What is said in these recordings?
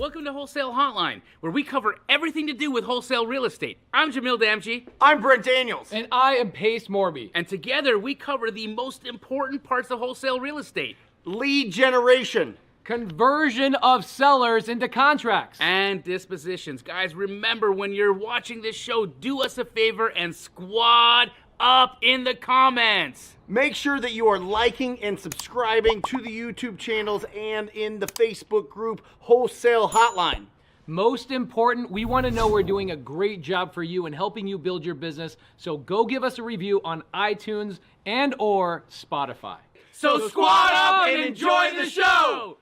Welcome to Wholesale Hotline, where we cover everything to do with wholesale real estate. I'm Jamil Damji. I'm Brent Daniels. And I am Pace Morby. And together we cover the most important parts of wholesale real estate. Lead generation. Conversion of sellers into contracts. And dispositions. Guys, remember when you're watching this show, do us a favor and squad up in the comments. Make sure that you are liking and subscribing to the YouTube channels and in the Facebook group Wholesale Hotline. Most important, we want to know we're doing a great job for you and helping you build your business. So go give us a review on iTunes and or Spotify. So squad up and enjoy the show.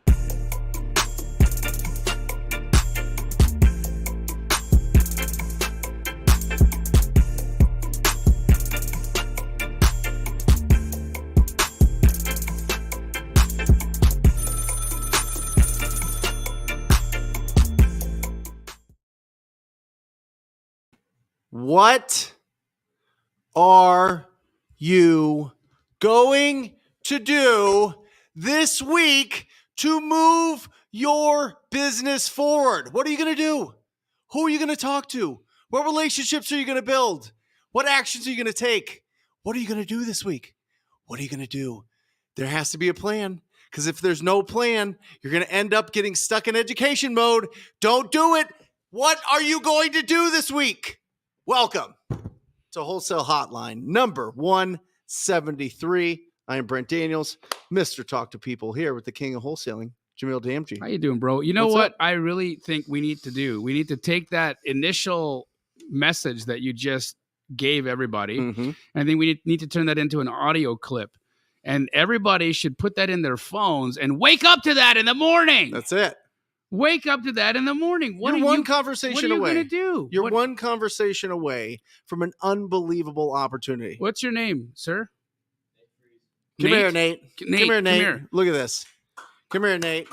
What are you going to do this week to move your business forward? What are you going to do? Who are you going to talk to? What relationships are you going to build? What actions are you going to take? What are you going to do this week? What are you going to do? There has to be a plan, because if there's no plan, you're going to end up getting stuck in education mode. Don't do it. What are you going to do this week? Welcome to Wholesale Hotline number 173. I am Brent Daniels, Mr. Talk to People, here with the king of wholesaling, Jamil Damji. How you doing, bro? You know What's what up? I really think we need to do? We need to take that initial message that you just gave everybody, Mhm. I think we need to turn that into an audio clip. And everybody should put that in their phones and wake up to that in the morning. That's it. Wake up to that in the morning. What You're are one you, conversation what are you away. going to do? You're What- one conversation away from an unbelievable opportunity. What's your name, sir? Come here, Nate. Nate, Come here, Nate. come here. Look at this. Come here, Nate.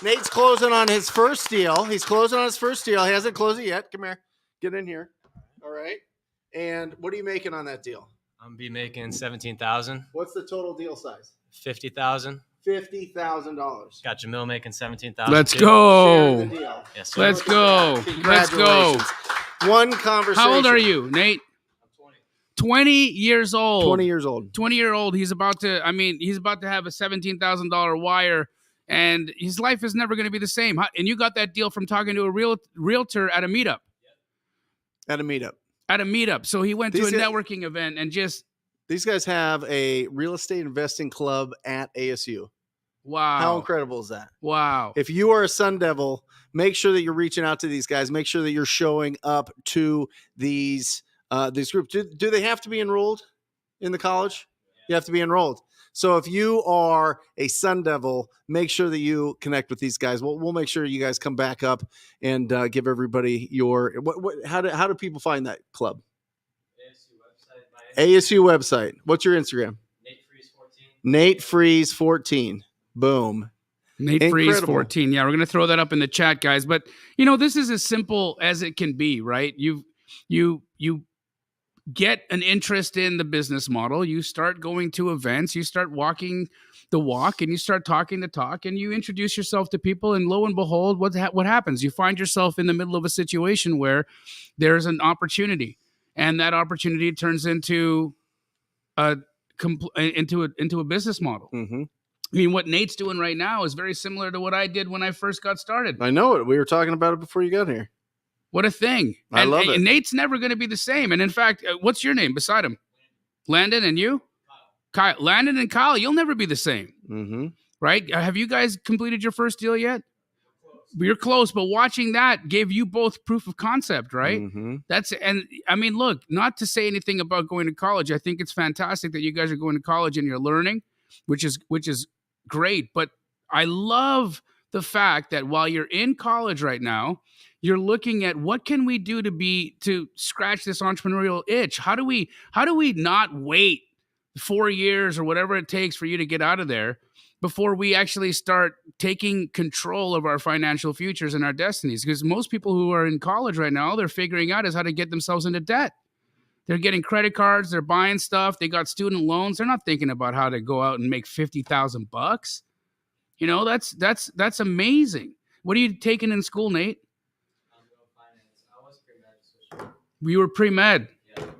Nate's closing on his first deal. He's closing on his first deal. He hasn't closed it yet. Come here. Get in here. All right. And what are you making on that deal? I'm be making 17,000, What's the total deal size? 50,000. $50,000. Got Jamil making 17,000. Let's too. Share go. the deal. Yes, sir. Let's go. Let's go. Congratulations. One conversation. How old are you, Nate? 20 years old. 20 years old. 20-year-old. He's about to have a $17,000 wire, and his life is never going to be the same. And you got that deal from talking to a realtor at a meetup. At a meetup. At a meetup. So he went to These a guys- networking event and just, These guys have a real estate investing club at ASU. wow. How incredible is that? Wow. If you are a Sun Devil, make sure that you're reaching out to these guys. Make sure that you're showing up to these groups. Do they have to be enrolled in the college? You have to be enrolled. So if you are a Sun Devil, make sure that you connect with these guys. We'll make sure you guys come back up and give everybody your how do people find that club? ASU website. What's your Instagram? Nate Freeze 14. Boom. Nate Freeze Incredible. 14. Yeah, we're going to throw that up in the chat, guys. But, this is as simple as it can be, right? You get an interest in the business model. You start going to events. You start walking the walk, and you start talking the talk, and you introduce yourself to people. And lo and behold, what happens? You find yourself in the middle of a situation where there's an opportunity, and that opportunity turns into a business model. Mm-hmm. I mean, what Nate's doing right now is very similar to what I did when I first got started. I know it. We were talking about it before you got here. What a thing. I love it. And Nate's never going to be the same. And in fact, what's your name beside him? Landon, and you? Kyle. Landon and Kyle, you'll never be the same, Mm-hmm. right? Have you guys completed your first deal yet? You're close, but watching that gave you both proof of concept, right? Mm-hmm. Look, not to say anything about going to college. I think it's fantastic that you guys are going to college and you're learning, which is great. But I love the fact that while you're in college right now, you're looking at what can we do to scratch this entrepreneurial itch? How do we not wait 4 years or whatever it takes for you to get out of there before we actually start taking control of our financial futures and our destinies? Because most people who are in college right now, all they're figuring out is how to get themselves into debt. They're getting credit cards, they're buying stuff, they got student loans. They're not thinking about how to go out and make $50,000 bucks. That's amazing. What are you taking in school, Nate? You were pre-med.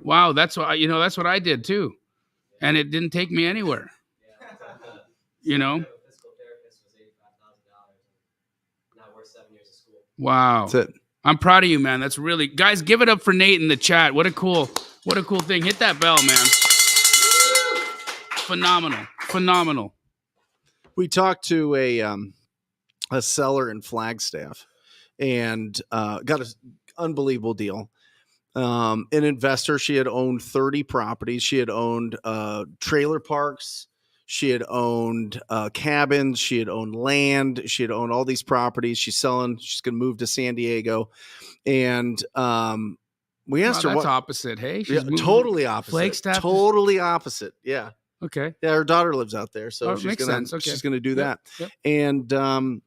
Wow, that's what that's what I did too, and it didn't take me anywhere. Wow, That's it. I'm proud of you, man. That's really, guys, give it up for Nate in the chat. What a cool thing. Hit that bell, man. Phenomenal. We talked to a seller in Flagstaff and got an unbelievable deal. An investor, she had owned 30 properties. She had owned trailer parks. She had owned cabins. She had owned land. She had owned all these properties. She's selling. She's going to move to San Diego. And we asked her that's what. opposite. Hey, Yeah, totally opposite. Flagstaff. Totally opposite. Yeah. Okay. Yeah, her daughter lives out there, so she's gonna do that. Yep. And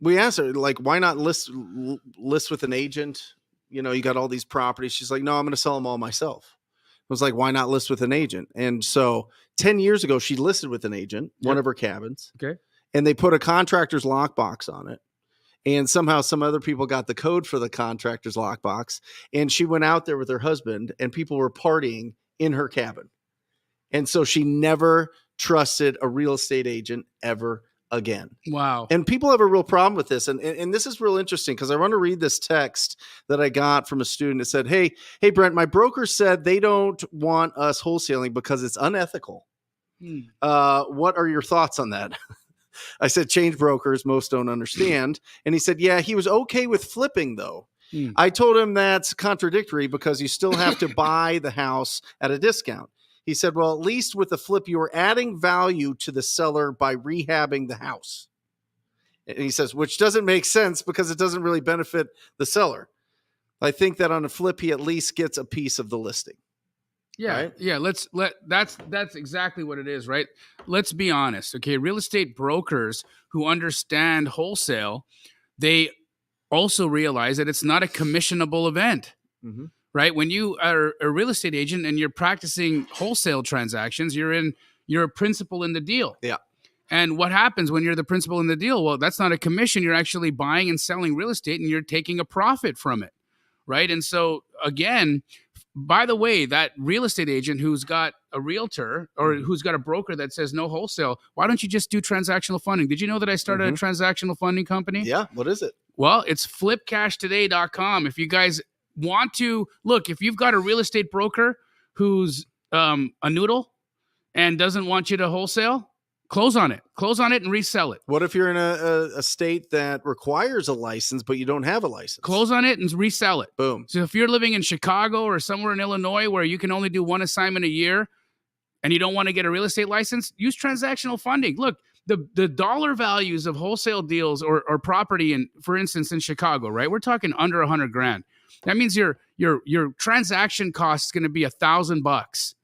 we asked her, like, why not list with an agent? You know, you got all these properties. She's like, no, I'm going to sell them all myself. I was like, why not list with an agent? And so 10 years ago, she listed with an agent, one of her cabins. Okay. And they put a contractor's lockbox on it. And somehow some other people got the code for the contractor's lockbox. And she went out there with her husband and people were partying in her cabin. And so she never trusted a real estate agent ever again. Wow. And people have a real problem with this. And this is real interesting because I want to read this text that I got from a student that said, Hey, Brent, my broker said they don't want us wholesaling because it's unethical. What are your thoughts on that? I said, change brokers. Most don't understand. And he said, yeah, he was okay with flipping though. I told him that's contradictory because you still have to buy the house at a discount. He said, well, at least with the flip, you are adding value to the seller by rehabbing the house. And he says, which doesn't make sense because it doesn't really benefit the seller. I think that on a flip, he at least gets a piece of the listing. Yeah. Right? Yeah. That's exactly what it is, right? Let's be honest. Okay. Real estate brokers who understand wholesale, they also realize that it's not a commissionable event. Mm-hmm. Right? When you are a real estate agent and you're practicing wholesale transactions, you're a principal in the deal. Yeah. And what happens when you're the principal in the deal? Well, that's not a commission. You're actually buying and selling real estate and you're taking a profit from it. Right? And so again, by the way, that real estate agent who's got a realtor or who's got a broker that says no wholesale, why don't you just do transactional funding? Did you know that I started a transactional funding company? Yeah. What is it? Well, it's flipcashtoday.com. If you guys want to look, if you've got a real estate broker who's a noodle and doesn't want you to wholesale, close on it and resell it. What if you're in a state that requires a license, but you don't have a license? Close on it and resell it. Boom. So if you're living in Chicago or somewhere in Illinois where you can only do one assignment a year and you don't want to get a real estate license, use transactional funding. Look, the dollar values of wholesale deals or property in, for instance, in Chicago, right? We're talking under $100,000. That means your transaction cost is going to be $1,000.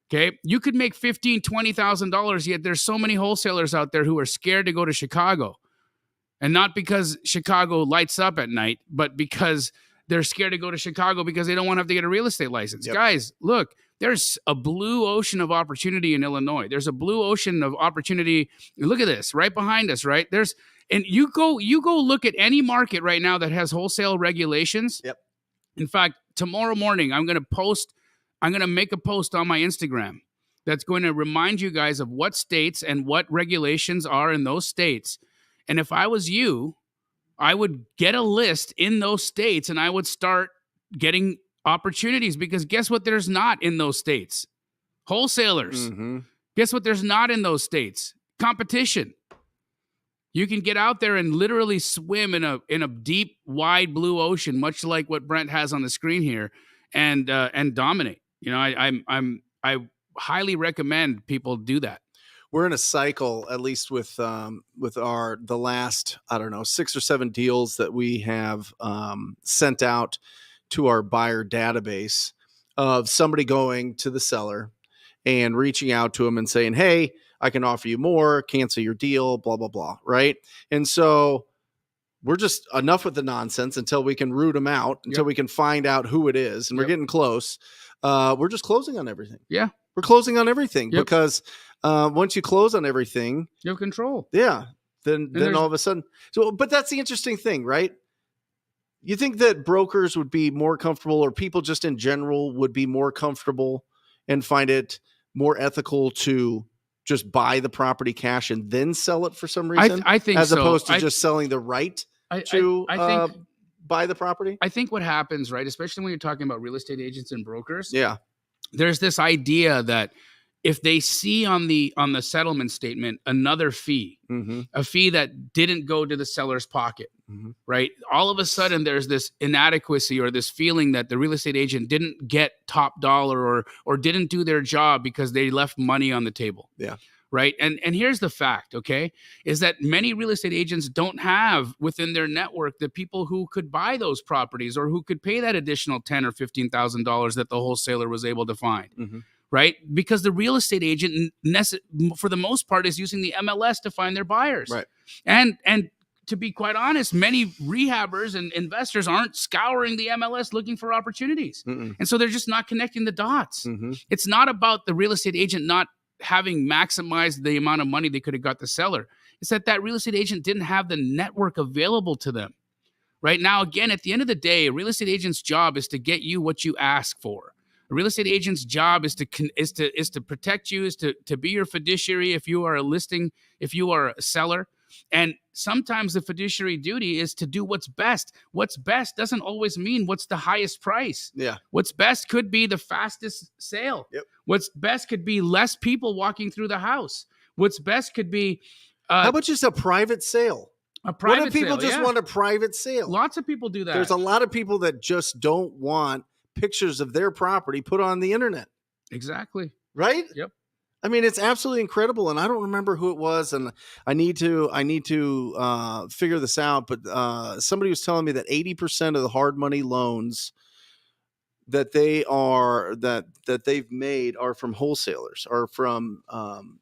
Okay. You could make $15,000, $20,000, yet there's so many wholesalers out there who are scared to go to Chicago. And not because Chicago lights up at night, but because they're scared to go to Chicago because they don't want to have to get a real estate license. Yep. Guys, look, there's a blue ocean of opportunity in Illinois. There's a blue ocean of opportunity. Look at this right behind us, right? And you go look at any market right now that has wholesale regulations. Yep. In fact, tomorrow morning, I'm going to make a post on my Instagram that's going to remind you guys of what states and what regulations are in those states. And if I was you, I would get a list in those states and I would start getting opportunities because guess what there's not in those states? Wholesalers. Mm-hmm. Guess what there's not in those states? Competition. You can get out there and literally swim in a deep, wide blue ocean, much like what Brent has on the screen here, and dominate. You know, I highly recommend people do that. We're in a cycle, at least with the last 6 or 7 deals that we have sent out to our buyer database of somebody going to the seller and reaching out to them and saying, hey, I can offer you more, cancel your deal, blah, blah, blah. Right. And so we're just enough with the nonsense until we can root them out, until we can find out who it is. And we're getting close. We're just closing on everything. Yeah. We're closing on everything because once you close on everything, you have control. Yeah. then there's- all of a sudden. So, but that's the interesting thing, right? You think that brokers would be more comfortable, or people just in general would be more comfortable and find it more ethical to just buy the property cash and then sell it for some reason, I think as so. opposed to just selling the right to I think buy the property? I think what happens, right, especially when you're talking about real estate agents and brokers, Yeah. there's this idea that if they see on the settlement statement another fee, Mm-hmm. a fee that didn't go to the seller's pocket, Mm-hmm. right? All of a sudden there's this inadequacy or this feeling that the real estate agent didn't get top dollar or didn't do their job because they left money on the table. Yeah. Right. And here's the fact, okay, is that many real estate agents don't have within their network the people who could buy those properties or who could pay that additional $10,000 or $15,000 that the wholesaler was able to find. Mm-hmm. Right. Because the real estate agent, for the most part, is using the MLS to find their buyers. Right. And to be quite honest, many rehabbers and investors aren't scouring the MLS looking for opportunities. Mm-mm. And so they're just not connecting the dots. Mm-hmm. It's not about the real estate agent not having maximized the amount of money they could have got the seller. It's that real estate agent didn't have the network available to them. Right now, again, at the end of the day, a real estate agent's job is to get you what you ask for. A real estate agent's job is to protect you, is to be your fiduciary if you are a listing, if you are a seller. And sometimes the fiduciary duty is to do what's best. What's best doesn't always mean what's the highest price. Yeah. What's best could be the fastest sale. Yep. What's best could be less people walking through the house. What's best could be how about just a private sale? a private What if people sale, just yeah. want a private sale? Lots of people do that. There's a lot of people that just don't want pictures of their property put on the internet, Exactly. right? Yep. I mean, it's absolutely incredible, and I don't remember who it was, and I need to figure this out. But somebody was telling me that 80% of the hard money loans that they've made are from wholesalers, or from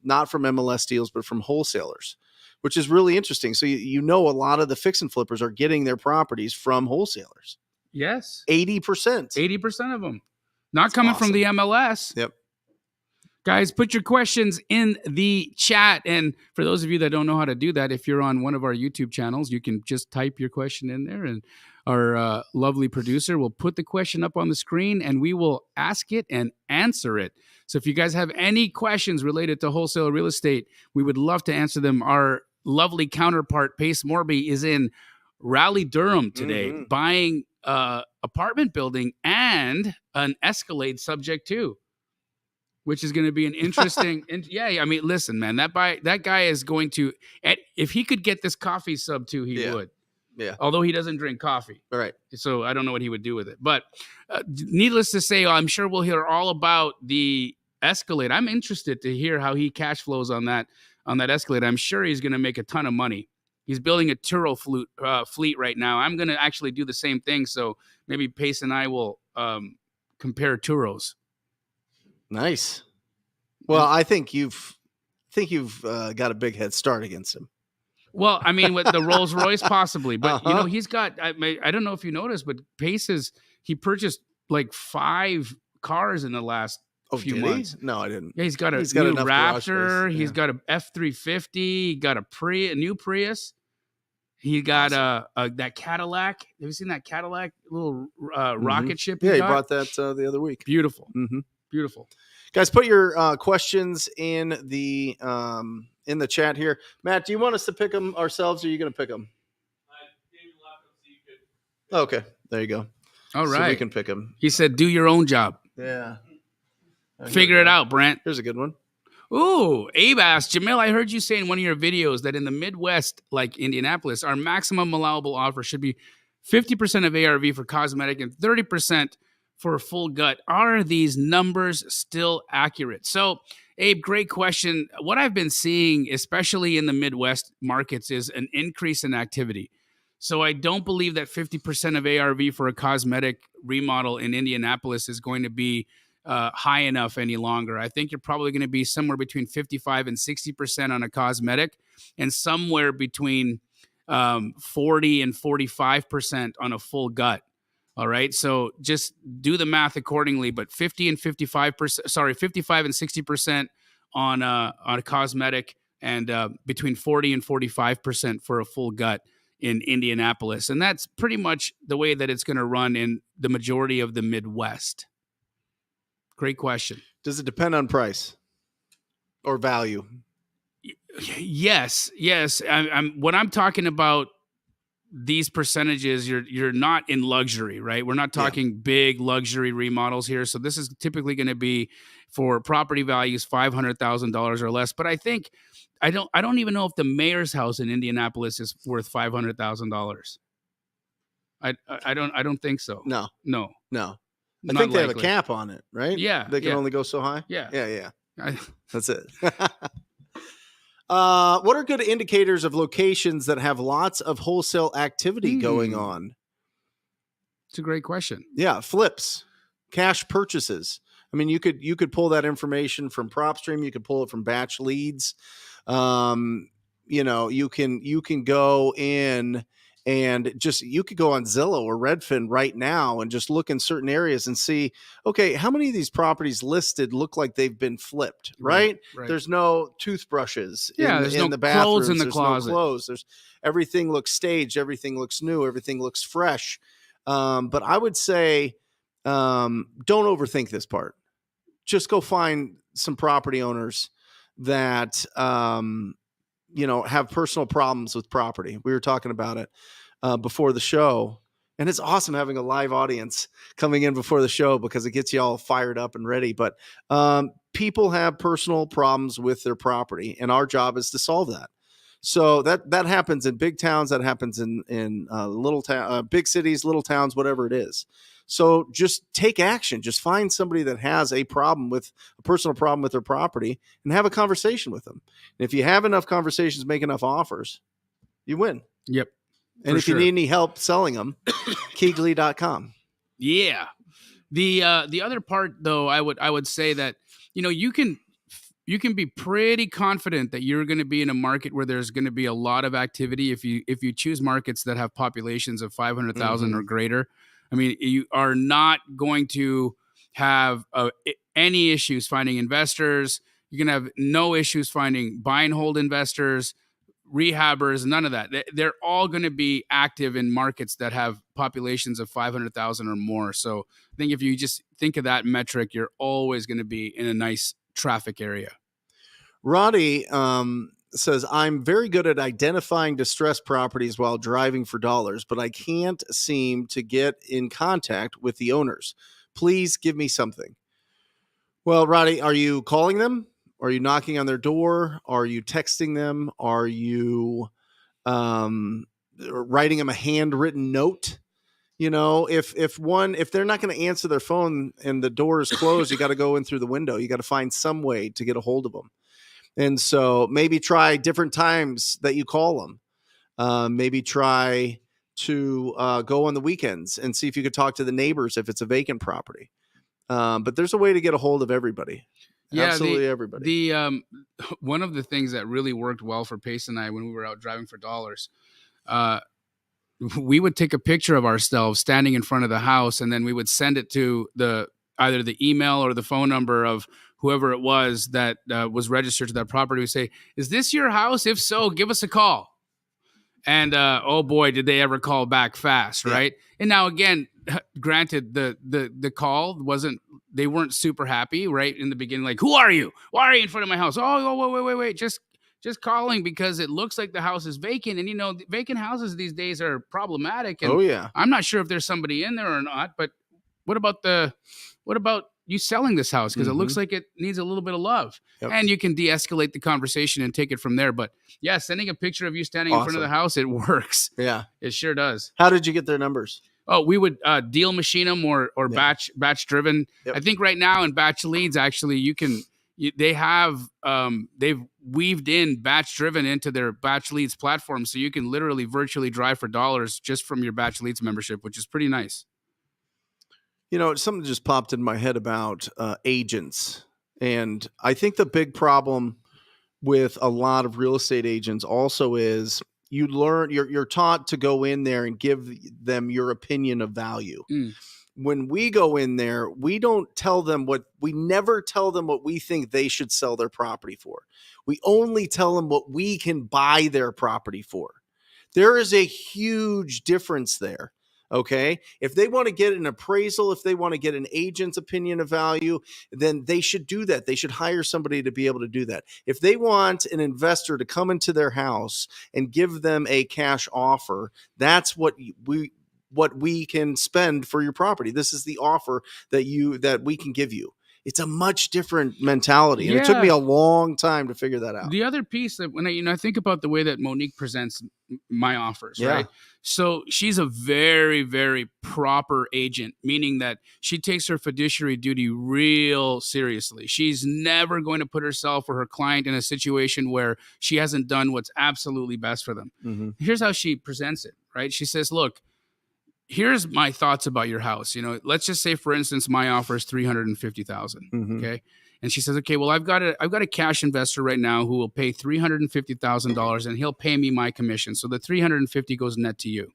not from MLS deals, but from wholesalers, which is really interesting. So you know, a lot of the fix and flippers are getting their properties from wholesalers. Yes. 80%. 80% of them. Not That's coming awesome. from the MLS. Yep. Guys, put your questions in the chat. And for those of you that don't know how to do that, if you're on one of our YouTube channels, you can just type your question in there, and our lovely producer will put the question up on the screen, and we will ask it and answer it. So if you guys have any questions related to wholesale real estate, we would love to answer them. Our lovely counterpart, Pace Morby, is in Raleigh, Durham today, Mhm. buying apartment building and an Escalade subject to, which is going to be an interesting. Yeah, I mean, listen, man, that guy is going to. If he could get this coffee sub too, he would. Yeah. Although he doesn't drink coffee, All right. so I don't know what he would do with it. But needless to say, I'm sure we'll hear all about the Escalade. I'm interested to hear how he cash flows on that Escalade. I'm sure he's going to make a ton of money. He's building a Turo fleet right now. I'm going to actually do the same thing. So maybe Pace and I will compare Turos. Nice. Well, I think you've got a big head start against him. Well, I mean, with the Rolls Royce possibly, but you know, Uh-huh. he's got. I don't know if you noticed, but Pace he purchased like 5 cars in the last few did months. he? No, I didn't. Yeah, he's got a He's got new enough garage Raptor. space, He's yeah. got a F350. He got a new Prius. He got that Cadillac. Have you seen that Cadillac little rocket ship? Yeah, he got? brought that the other week. Beautiful, Mm-hmm. beautiful. Guys, put your questions in the chat here. Matt, do you want us to pick them ourselves, or are you going to pick them? Okay, there you go. All So we right. can pick them. He said, "Do your own job. Yeah. Figure it out, Brent." Here's a good one. Ooh, Abe asked, Jamil, I heard you say in one of your videos that in the Midwest, like Indianapolis, our maximum allowable offer should be 50% of ARV for cosmetic and 30% for a full gut. Are these numbers still accurate? So, Abe, great question. What I've been seeing, especially in the Midwest markets, is an increase in activity. So I don't believe that 50% of ARV for a cosmetic remodel in Indianapolis is going to be high enough any longer. I think you're probably going to be somewhere between 55 and 60% on a cosmetic, and somewhere between 40 and 45% on a full gut. All right. So just do the math accordingly, but 55 and 60% on a cosmetic, and between 40 and 45% for a full gut in Indianapolis. And that's pretty much the way that it's going to run in the majority of the Midwest. Great question. Does it depend on price or value? Yes. When I'm talking about these percentages, you're not in luxury, right? We're not talking big luxury remodels here. So this is typically going to be for property values $500,000 or less. But I think I don't even know if the mayor's house in Indianapolis is worth $500,000. I don't think so. No. I Not think they have a likely. cap on it, right? Yeah, They can only go so high. Yeah. That's it. What are good indicators of locations that have lots of wholesale activity going on? It's a great question. Yeah, flips, cash purchases. I mean, you could pull that information from PropStream. You could pull it from batch leads. You can go in and you could go on Zillow or Redfin right now and just look in certain areas and see, okay, how many of these properties listed look like they've been flipped, right? There's no toothbrushes there's no the bathrooms. clothes in the there's closet. No clothes. Everything looks staged. Everything looks new. Everything looks fresh. But I would say, don't overthink this part. Just go find some property owners that, have personal problems with property. We were talking about it before the show, and it's awesome having a live audience coming in before the show because it gets you all fired up and ready. But people have personal problems with their property, and our job is to solve that. So that happens in big towns. That happens in little town, big cities, little towns, whatever it is. So just take action. Just find somebody that has a personal problem with their property and have a conversation with them. And if you have enough conversations, make enough offers, you win. Yep. And if you need any help selling them, Keegley.com. Yeah. The other part though, I would say that, you can be pretty confident that you're going to be in a market where there's going to be a lot of activity if you choose markets that have populations of 500,000 or greater. I mean, you are not going to have any issues finding investors. You're going to have no issues finding buy and hold investors, rehabbers, none of that. They're all going to be active in markets that have populations of 500,000 or more. So I think if you just think of that metric, you're always going to be in a nice traffic area. Roddy says, I'm very good at identifying distressed properties while driving for dollars, but I can't seem to get in contact with the owners. Please give me something. Well, Roddy, are you calling them? Are you knocking on their door? Are you texting them? Are you writing them a handwritten note? If they're not going to answer their phone and the door is closed, you got to go in through the window. You got to find some way to get a hold of them. And so maybe try different times that you call them. Maybe try to go on the weekends and see if you could talk to the neighbors if it's a vacant property. But there's a way to get a hold of everybody. Yeah, absolutely everybody. One of the things that really worked well for Pace and I when we were out driving for dollars, we would take a picture of ourselves standing in front of the house, and then we would send it to either the email or the phone number of whoever it was that was registered to that property. We say, is this your house? If so, give us a call. And oh boy, did they ever call back fast, right? Yeah. And now again, granted, the call they weren't super happy right in the beginning. Like, who are you? Why are you in front of my house? Oh, wait. Just calling because it looks like the house is vacant. And vacant houses these days are problematic. And I'm not sure if there's somebody in there or not, but what about you selling this house? Because it looks like it needs a little bit of love. Yep. And you can de-escalate the conversation and take it from there. But yeah, sending a picture of you standing in front of the house, it works. Yeah. It sure does. How did you get their numbers? Oh, we would deal machine them or batch driven. Yep. I think right now in batch leads, actually, they've weaved in batch driven into their batch leads platform. So you can literally virtually drive for dollars just from your batch leads membership, which is pretty nice. Something just popped in my head about agents. And I think the big problem with a lot of real estate agents also is you're taught to go in there and give them your opinion of value. When we go in there, we never tell them what we think they should sell their property for. We only tell them what we can buy their property for. There is a huge difference there. Okay. If they want to get an appraisal, if they want to get an agent's opinion of value, then they should do that. They should hire somebody to be able to do that. If they want an investor to come into their house and give them a cash offer, that's what we can spend for your property. This is the offer that we can give you. It's a much different mentality. And it took me a long time to figure that out. The other piece that when I think about the way that Monique presents my offers, right? So she's a very, very proper agent, meaning that she takes her fiduciary duty real seriously. She's never going to put herself or her client in a situation where she hasn't done what's absolutely best for them. Mm-hmm. Here's how she presents it, right? She says, look, here's my thoughts about your house. Let's just say, for instance, my offer is $350,000. Mm-hmm. Okay. And she says, okay, well, I've got a cash investor right now who will pay $350,000 and he'll pay me my commission. So the $350,000 goes net to you.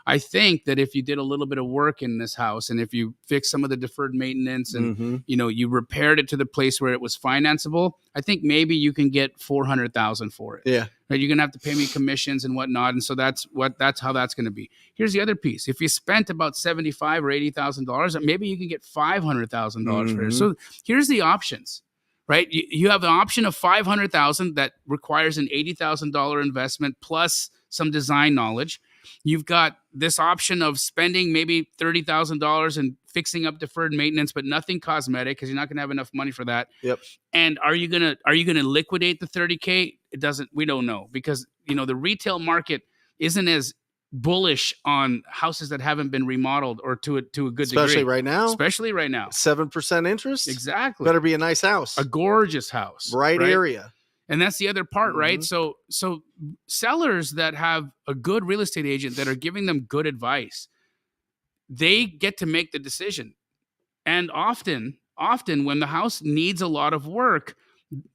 I think that if you did a little bit of work in this house and if you fixed some of the deferred maintenance and, you repaired it to the place where it was financeable, I think maybe you can get $400,000 for it. Yeah. Right? You're going to have to pay me commissions and whatnot. And so that's how that's going to be. Here's the other piece. If you spent about $75,000 or $80,000, maybe you can get $500,000 for it. So here's the options, right? You have an option of $500,000 that requires an $80,000 investment plus some design knowledge. You've got this option of spending maybe $30,000 and fixing up deferred maintenance, but nothing cosmetic because you're not going to have enough money for that. Yep. And are you gonna liquidate the $30,000? We don't know because the retail market isn't as bullish on houses that haven't been remodeled or to a good degree. Especially right now. 7% interest. Exactly. Better be a nice house. A gorgeous house. Right area. And that's the other part, right? So sellers that have a good real estate agent that are giving them good advice, they get to make the decision. And often when the house needs a lot of work,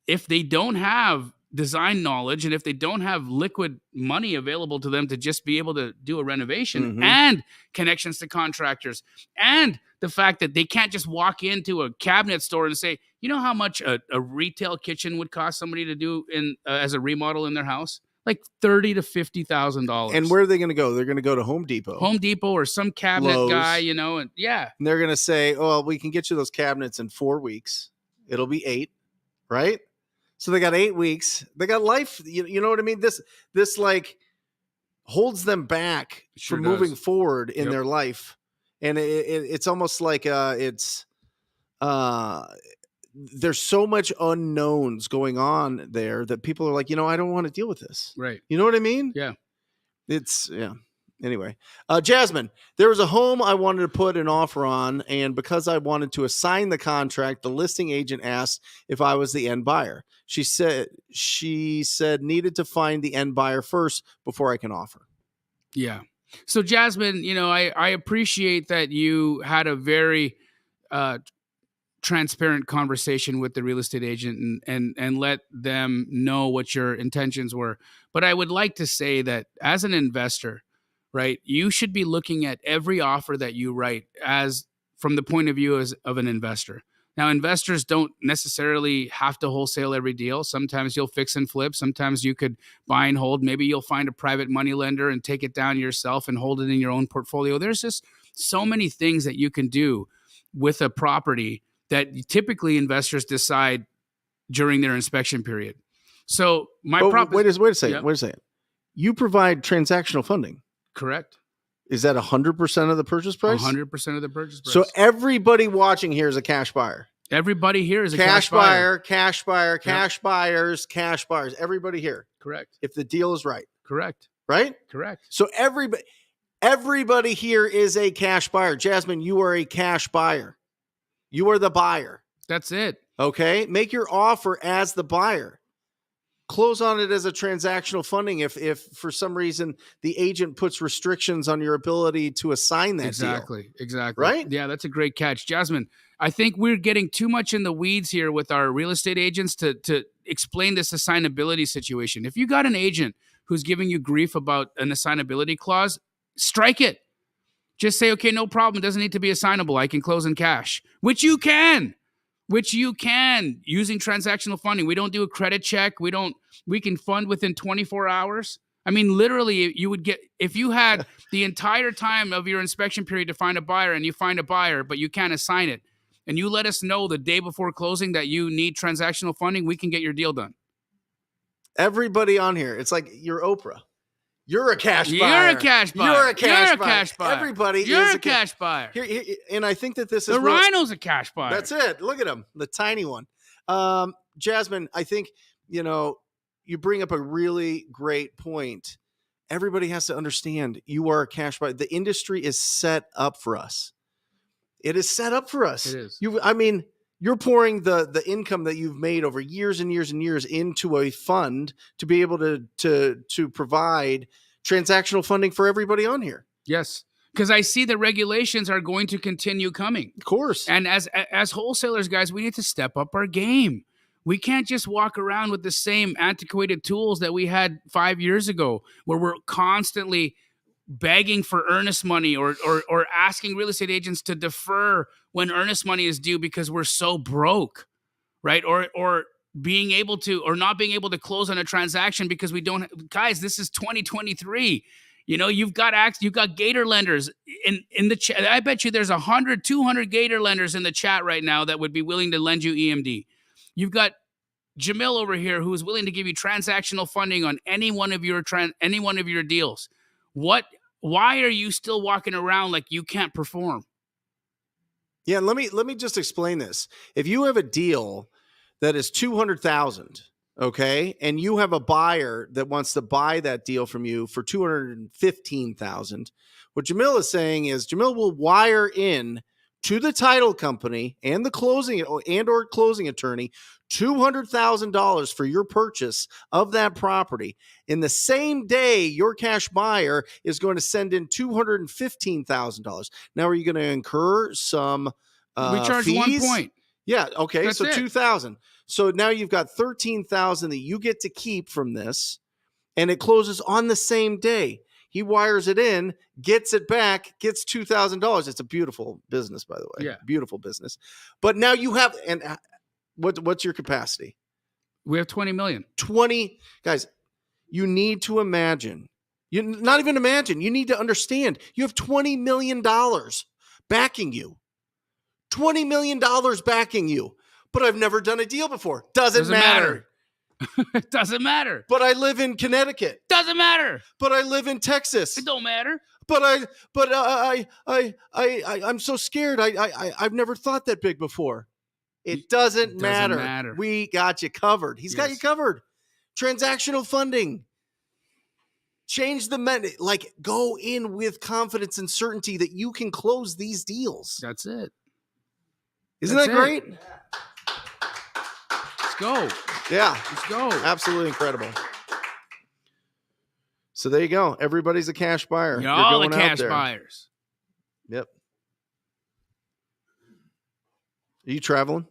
if they don't have design knowledge and if they don't have liquid money available to them to just be able to do a renovation and connections to contractors and the fact that they can't just walk into a cabinet store and say, you know how much a retail kitchen would cost somebody to do as a remodel in their house? Like $30,000 to $50,000. And where are they going to go? They're going to go to Home Depot or some cabinet Lowe's. guy, and And they're going to say, oh, well, we can get you those cabinets in 4 weeks. It'll be 8, right? So they got 8 weeks. They got life. You know what I mean? This like holds them back from moving forward in their life. And it's almost like there's so much unknowns going on there that people are like, I don't want to deal with this. Right. You know what I mean? Yeah. Anyway, Jasmine, there was a home I wanted to put an offer on, and because I wanted to assign the contract, the listing agent asked if I was the end buyer. She said needed to find the end buyer first before I can offer. Yeah. So Jasmine, I appreciate that you had a very transparent conversation with the real estate agent and let them know what your intentions were. But I would like to say that as an investor, right, you should be looking at every offer that you write as from the point of view of an investor. Now, investors don't necessarily have to wholesale every deal. Sometimes you'll fix and flip. Sometimes you could buy and hold. Maybe you'll find a private money lender and take it down yourself and hold it in your own portfolio. There's just so many things that you can do with a property that typically investors decide during their inspection period. So wait a second. You provide transactional funding. Correct. Is that 100% of the purchase price? 100% of the purchase price. So everybody watching here is a cash buyer. Everybody here is a cash buyer. Cash buyers. Everybody here. Correct. If the deal is right. Correct. Right? Correct. So everybody here is a cash buyer. Jasmine, you are a cash buyer. You are the buyer. That's it. Okay? Make your offer as the buyer. Close on it as a transactional funding if for some reason the agent puts restrictions on your ability to assign that deal. Exactly. Right? Yeah, that's a great catch. Jasmine, I think we're getting too much in the weeds here with our real estate agents to explain this assignability situation. If you got an agent who's giving you grief about an assignability clause, strike it. Just say, okay, no problem. It doesn't need to be assignable. I can close in cash, which you can. which you can using transactional funding. We don't do a credit check. We can fund within 24 hours. I mean, literally, you would get, if you had the entire time of your inspection period to find a buyer and you find a buyer, but you can't assign it, and you let us know the day before closing that you need transactional funding, we can get your deal done. Everybody on here, it's like you're Oprah. You're a cash buyer. You're a cash buyer. You're a cash buyer. Cash buyer. Everybody You're is a cash buyer. Here, and I think that this is the Rhino's a cash buyer. That's it. Look at him, the tiny one. Jasmine, I think, you bring up a really great point. Everybody has to understand you are a cash buyer. The industry is set up for us. It is set up for us. It is. You're pouring the income that you've made over years and years and years into a fund to be able to provide transactional funding for everybody on here. Yes. Because I see the regulations are going to continue coming. Of course. And as wholesalers, guys, we need to step up our game. We can't just walk around with the same antiquated tools that we had 5 years ago, where we're constantly begging for earnest money or asking real estate agents to defer when earnest money is due because we're so broke, right? Or not being able to close on a transaction because we don't. Guys, this is 2023. You've got Gator lenders in the chat. I bet you there's 100, 200 Gator lenders in the chat right now that would be willing to lend you EMD. You've got Jamil over here who is willing to give you transactional funding on any one of your deals. Why are you still walking around like you can't perform? Yeah, let me just explain this. If you have a deal that is $200,000, okay, and you have a buyer that wants to buy that deal from you for $215,000, what Jamil is saying is Jamil will wire in to the title company and the closing attorney $200,000 for your purchase of that property. In the same day, your cash buyer is going to send in $215,000. Now, are you going to incur some we charge fees? 1 point. Yeah. Okay. That's so it. $2,000. So now you've got $13,000 that you get to keep from this, and it closes on the same day. He wires it in, gets it back, gets $2,000. It's a beautiful business, by the way. Yeah. Beautiful business. But now you have, and what's your capacity? We have 20 million. 20 guys. You need to imagine. You not even imagine. You need to understand. You have $20 million backing you. $20 million backing you. But I've never done a deal before. Doesn't matter. It doesn't matter. But I live in Connecticut. Doesn't matter. But I live in Texas. It don't matter. But I'm so scared. I've never thought that big before. It doesn't matter. We got you covered. He's got you covered. Transactional funding. Change the go in with confidence and certainty that you can close these deals. That's it. Isn't that great? Let's go. Yeah. Let's go. Absolutely incredible. So there you go. Everybody's a cash buyer. You're all the cash buyers. Yep. Are you traveling?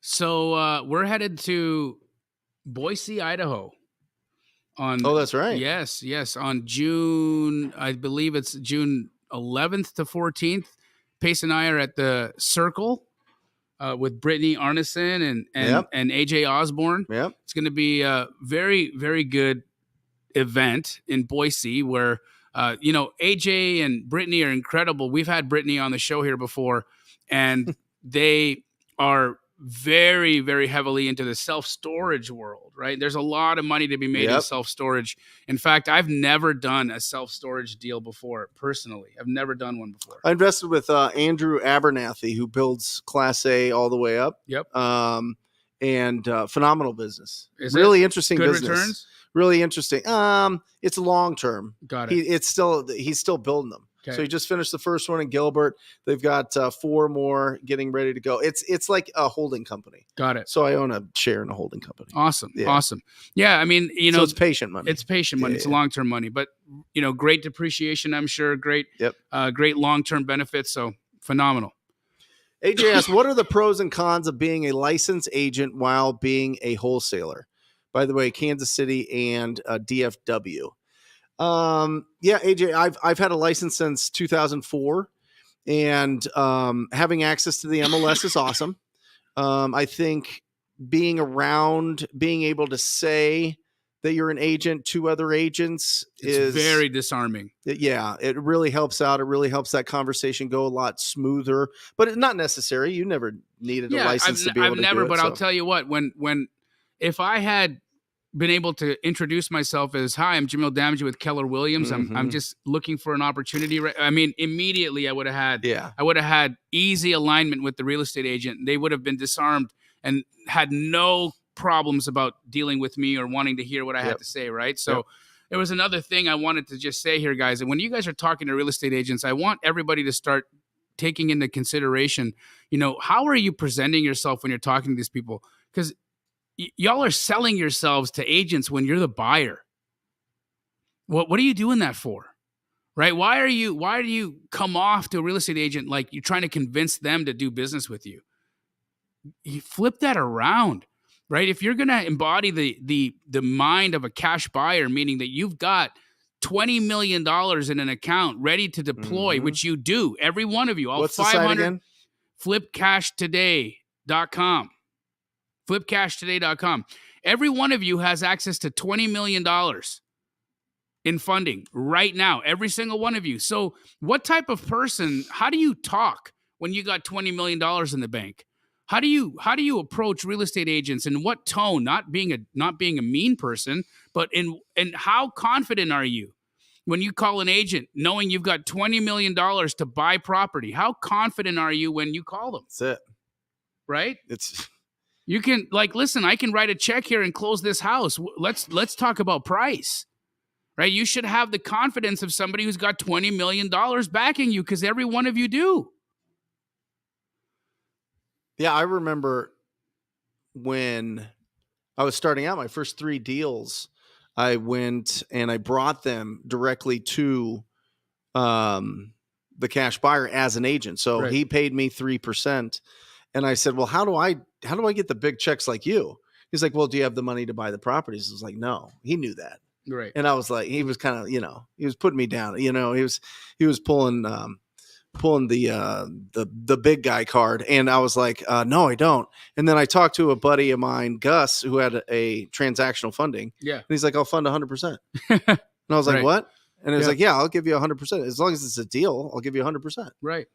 So we're headed to Boise, Idaho. That's right. Yes. On June, I believe it's June 11th to 14th. Pace and I are at the Circle with Brittany Arneson and AJ Osborne. Yep. It's going to be a very, very good event in Boise where, AJ and Brittany are incredible. We've had Brittany on the show here before, and they are very, very heavily into the self-storage world, right? There's a lot of money to be made in self-storage. In fact, I've never done a self-storage deal before, personally. I've never done one before. I invested with Andrew Abernathy, who builds Class A all the way up. Yep. And phenomenal business. Is really it interesting good business. Returns? Really interesting. It's long term. Got it. He's still building them. Okay. So he just finished the first one in Gilbert. They've got 4 more getting ready to go. It's like a holding company. Got it. So I own a share in a holding company. Awesome. Yeah. Awesome. Yeah. I mean, so it's patient money. It's patient money. It's long-term money, but great depreciation, I'm sure. Great, great long-term benefits. So phenomenal. AJ asks, what are the pros and cons of being a licensed agent while being a wholesaler? By the way, Kansas City and DFW. AJ, I've had a license since 2004, and having access to the MLS is awesome. I think being able to say that you're an agent to other agents It's very disarming. it really helps out. It really helps that conversation go a lot smoother, but it's not necessary. You never needed a license to be able to do it. But I'll tell you what, if I had been able to introduce myself as, hi, I'm Jamil Damji with Keller Williams. I'm just looking for an opportunity. I mean, immediately I would have had easy alignment with the real estate agent. They would have been disarmed and had no problems about dealing with me or wanting to hear what I had to say. Right. So there was another thing I wanted to just say here, guys. And when you guys are talking to real estate agents, I want everybody to start taking into consideration, how are you presenting yourself when you're talking to these people? Because y'all are selling yourselves to agents when you're the buyer. What are you doing that for? Right? Why do you come off to a real estate agent like you're trying to convince them to do business with you? You flip that around, right? If you're going to embody the mind of a cash buyer, meaning that you've got $20 million in an account ready to deploy, which you do, every one of you. All What's 500, the site again? flipcashtoday.com. flipcashtoday.com. Every one of you has access to $20 million in funding right now. Every single one of you. So what type of person, how do you talk when you got $20 million in the bank? How do you approach real estate agents, and what tone? Not being a mean person, but in how confident are you when you call an agent knowing you've got $20 million to buy property? How confident are you when you call them? That's it. Right? You can listen, I can write a check here and close this house. Let's talk about price. Right? You should have the confidence of somebody who's got $20 million backing you, because every one of you do. Yeah, I remember when I was starting out, my first 3 deals, I went and I brought them directly to the cash buyer as an agent. So he paid me 3%. And I said, well, how do I get the big checks like you? He's like, well, do you have the money to buy the properties? I was like, no. He knew that. Right. And I was like, he was kind of, he was putting me down. He was pulling the big guy card. And I was like, no, I don't. And then I talked to a buddy of mine, Gus, who had a transactional funding. Yeah. And he's like, I'll fund 100%. And I was like, what? And it was like, yeah, I'll give you 100%. As long as it's a deal, I'll give you 100%. Right.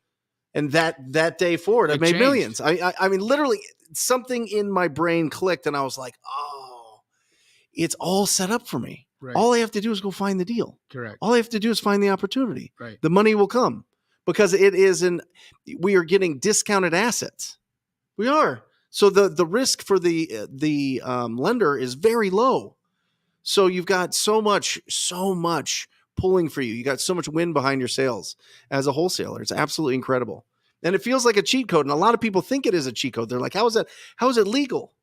And that day forward, I made millions. I mean, literally something in my brain clicked and I was like, oh, it's all set up for me. Right. All I have to do is go find the deal. Correct. All I have to do is find the opportunity. Right. The money will come. Because we are getting discounted assets. We are. So the risk for the lender is very low. So you've got so much pulling for you. You got so much wind behind your sails as a wholesaler. It's absolutely incredible. And it feels like a cheat code. And a lot of people think it is a cheat code. They're like, how is it legal?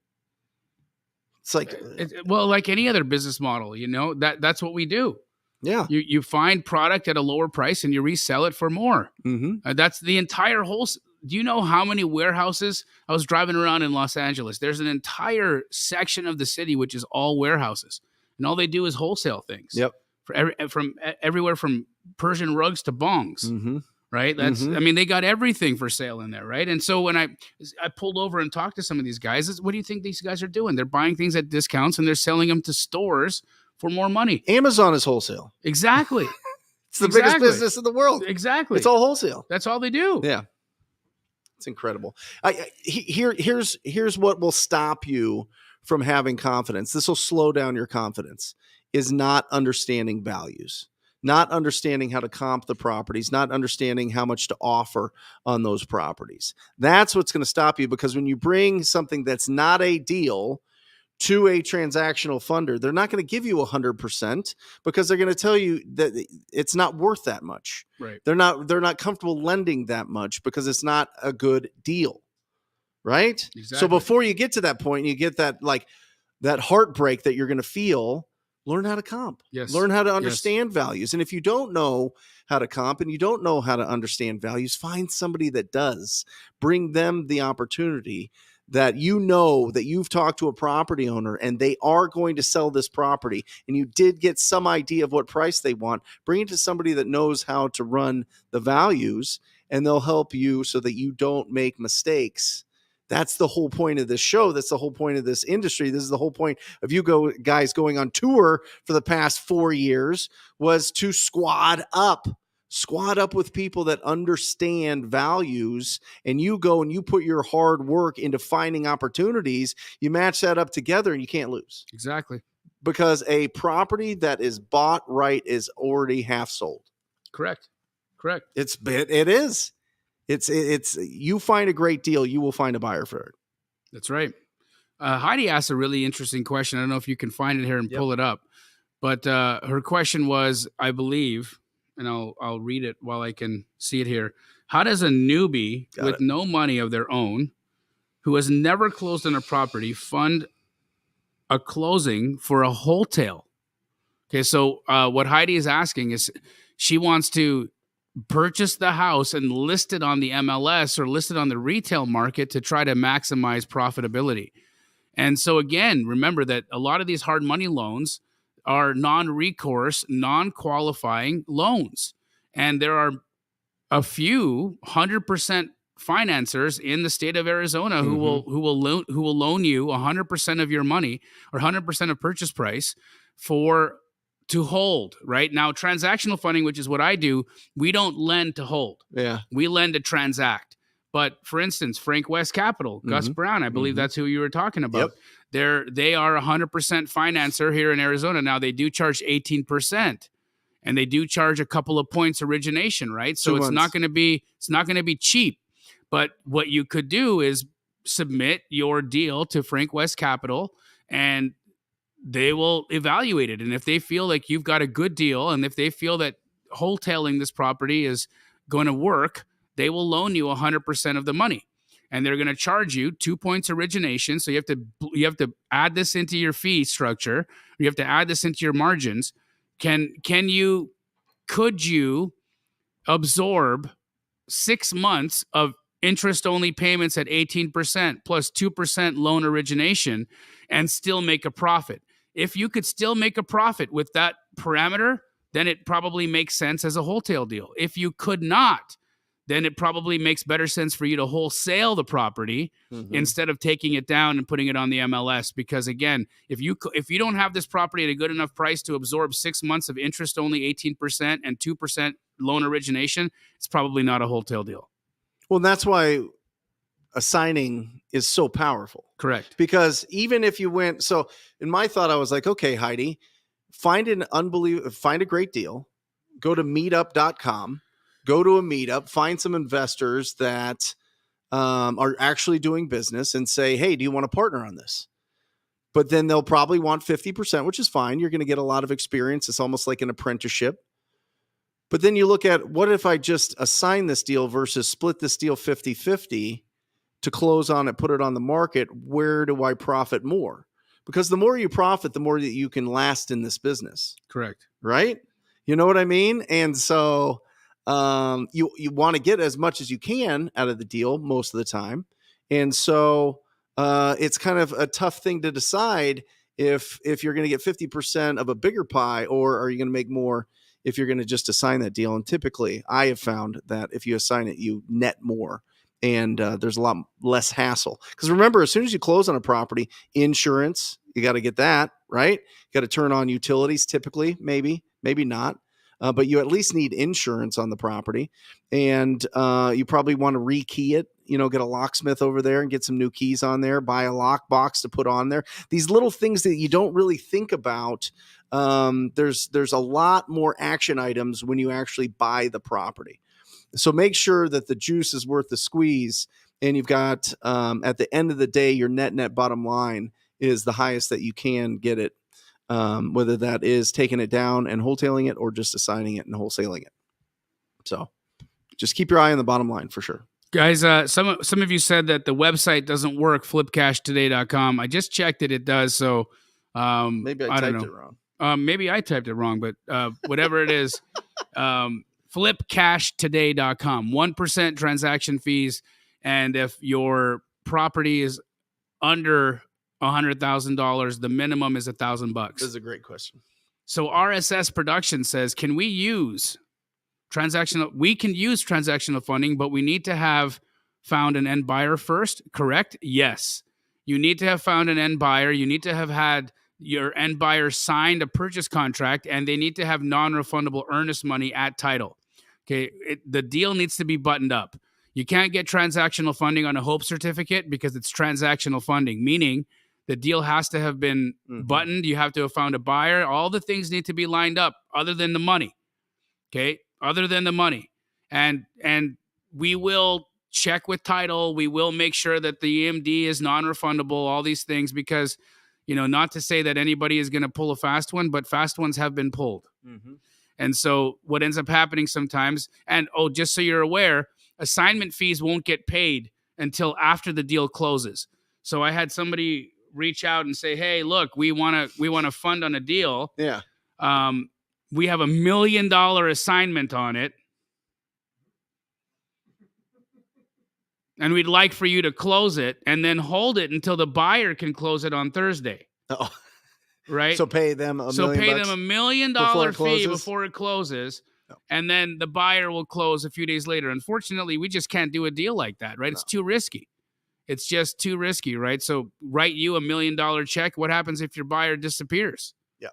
It's like, like any other business model, that's what we do. Yeah. You find product at a lower price and you resell it for more. Mm-hmm. That's the entire do you know how many warehouses? I was driving around in Los Angeles. There's an entire section of the city which is all warehouses, and all they do is wholesale things. Yep. From everywhere from Persian rugs to bongs. Mm-hmm. Right. I mean, they got everything for sale in there. Right. And so when I pulled over and talked to some of these guys, what do you think these guys are doing? They're buying things at discounts and they're selling them to stores for more money. Amazon is wholesale. Exactly. It's the biggest business in the world. Exactly. It's all wholesale. That's all they do. Yeah. It's incredible. Here's what will stop you from having confidence. This will slow down your confidence, is not understanding values, not understanding how to comp the properties, not understanding how much to offer on those properties. That's what's going to stop you, because when you bring something that's not a deal to a transactional funder, they're not going to give you 100%, because they're going to tell you that it's not worth that much. Right. They're not comfortable lending that much because it's not a good deal. Right. Exactly. So before you get to that point, you get that heartbreak that you're going to feel. Learn how to comp. Yes. Learn how to understand values. And if you don't know how to comp and you don't know how to understand values, find somebody that does. Bring them the opportunity that that you've talked to a property owner and they are going to sell this property, and you did get some idea of what price they want. Bring it to somebody that knows how to run the values, and they'll help you so that you don't make mistakes That's the whole point of this show. That's the whole point of this industry. This is the whole point of you guys going on tour for the past 4 years, was to squad up with people that understand values, and you go and you put your hard work into finding opportunities. You match that up together and you can't lose. Exactly. Because a property that is bought right is already half sold. Correct. It is. It's you find a great deal, you will find a buyer for it. That's right. Heidi asked a really interesting question. I don't know if you can find it here and pull it up, but her question was, I believe, and I'll read it while I can see it here. How does a newbie with no money of their own, who has never closed on a property, fund a closing for a wholesale? Okay, so what Heidi is asking is, she wants to purchase the house and list it on the MLS or list it on the retail market to try to maximize profitability. And so again, remember that a lot of these hard money loans are non-recourse, non-qualifying loans. And there are a few 100% financiers in the state of Arizona who will loan you 100% of your money or 100% of purchase price to hold. Right now, transactional funding, which is what I do, we don't lend to hold. Yeah, we lend to transact. But for instance, Frank West Capital, Gus Brown, I believe that's who you were talking about. They are 100% financer here in Arizona. Now they do charge 18%, and they do charge a couple of points origination, right? So it's not going to be cheap. But what you could do is submit your deal to Frank West Capital, and they will evaluate it. And if they feel like you've got a good deal, and if they feel that wholetailing this property is going to work, they will loan you 100% of the money. And they're going to charge you 2 points origination. So you have to add this into your fee structure. You have to add this into your margins. Could you absorb 6 months of interest-only payments at 18% plus 2% loan origination and still make a profit? If you could still make a profit with that parameter, then it probably makes sense as a wholesale deal. If you could not, then it probably makes better sense for you to wholesale the property instead of taking it down and putting it on the MLS. Because again, if you don't have this property at a good enough price to absorb 6 months of interest only 18% and 2% loan origination, it's probably not a wholesale deal. Well, that's why assigning is so powerful. Correct. Because even if you went, so in my thought, I was like, okay, Heidi, find a great deal, go to meetup.com, go to a meetup, find some investors that are actually doing business and say, hey, do you want to partner on this? But then they'll probably want 50%, which is fine. You're going to get a lot of experience. It's almost like an apprenticeship. But then you look at, what if I just assign this deal versus split this deal 50-50 to close on it, put it on the market? Where do I profit more? Because the more you profit, the more that you can last in this business. Correct. Right? You know what I mean? And so you want to get as much as you can out of the deal most of the time. And so it's kind of a tough thing to decide if you're going to get 50% of a bigger pie, or are you going to make more if you're going to just assign that deal. And typically I have found that if you assign it, you net more, and there's a lot less hassle. Because remember, as soon as you close on a property, insurance, you got to get that, right? You got to turn on utilities typically, maybe not. But you at least need insurance on the property, and you probably want to rekey it, get a locksmith over there and get some new keys on there, buy a lock box to put on there. These little things that you don't really think about. There's a lot more action items when you actually buy the property. So make sure that the juice is worth the squeeze, and you've got, at the end of the day, your net bottom line is the highest that you can get it. Whether that is taking it down and wholesaling it, or just assigning it and wholesaling it. So just keep your eye on the bottom line for sure. Guys, some of you said that the website doesn't work, flipcashtoday.com. I just checked it. It does. So maybe I typed it wrong. Maybe I typed it wrong, but whatever it is, flipcashtoday.com. 1% transaction fees. And if your property is under $100,000, the minimum is $1,000. This is a great question. So RSS Production says, can we use transactional? We can use transactional funding, but we need to have found an end buyer first, correct? Yes. You need to have found an end buyer. You need to have had your end buyer signed a purchase contract, and they need to have non-refundable earnest money at title. Okay, the deal needs to be buttoned up. You can't get transactional funding on a hope certificate because it's transactional funding, meaning the deal has to have been buttoned. You have to have found a buyer. All the things need to be lined up other than the money. Okay, other than the money. And we will check with title. We will make sure that the EMD is non-refundable, all these things, because, not to say that anybody is going to pull a fast one, but fast ones have been pulled. And so what ends up happening sometimes, and just so you're aware, assignment fees won't get paid until after the deal closes. So I had somebody reach out and say, hey, look, we want to fund on a deal. Yeah. We have $1 million assignment on it. And we'd like for you to close it and then hold it until the buyer can close it on Thursday. Oh. Right? So pay them $1 million fee closes? before it closes. No. And then the buyer will close a few days later. Unfortunately, we just can't do a deal like that, right? No. It's too risky. It's just too risky, right? So write you $1 million check. What happens if your buyer disappears? Yeah.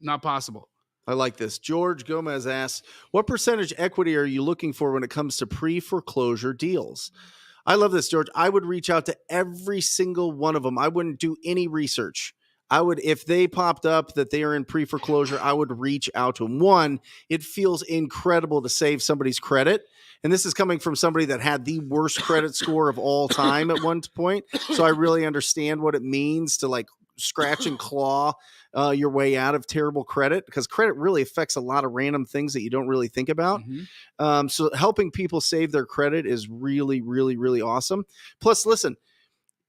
Not possible. I like this. George Gomez asks, what percentage equity are you looking for when it comes to pre-foreclosure deals? I love this, George. I would reach out to every single one of them. I wouldn't do any research. I would, if they popped up that they are in pre-foreclosure, I would reach out to them. One, it feels incredible to save somebody's credit. And this is coming from somebody that had the worst credit score of all time at one point. So I really understand what it means to like scratch and claw your way out of terrible credit, because credit really affects a lot of random things that you don't really think about. So helping people save their credit is really, really, really awesome. Plus, listen,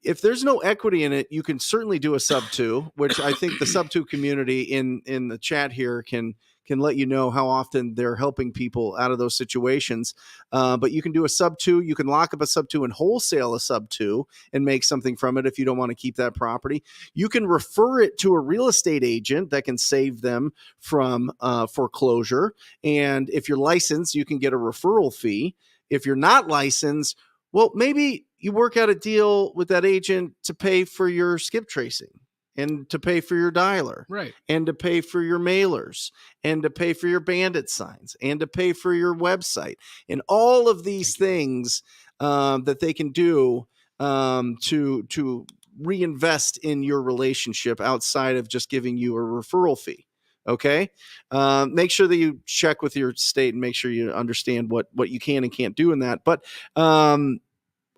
if there's no equity in it, you can certainly do a subto, which I think the subto community in the chat here can let you know how often they're helping people out of those situations. But you can do a subto. You can lock up a subto and wholesale a subto and make something from it if you don't want to keep that property. You can refer it to a real estate agent that can save them from foreclosure. And if you're licensed, you can get a referral fee. If you're not licensed, well, maybe you work out a deal with that agent to pay for your skip tracing and to pay for your dialer, right? And to pay for your mailers and to pay for your bandit signs and to pay for your website and all of these things that they can do to reinvest in your relationship outside of just giving you a referral fee. Okay. Make sure that you check with your state and make sure you understand what you can and can't do in that. But,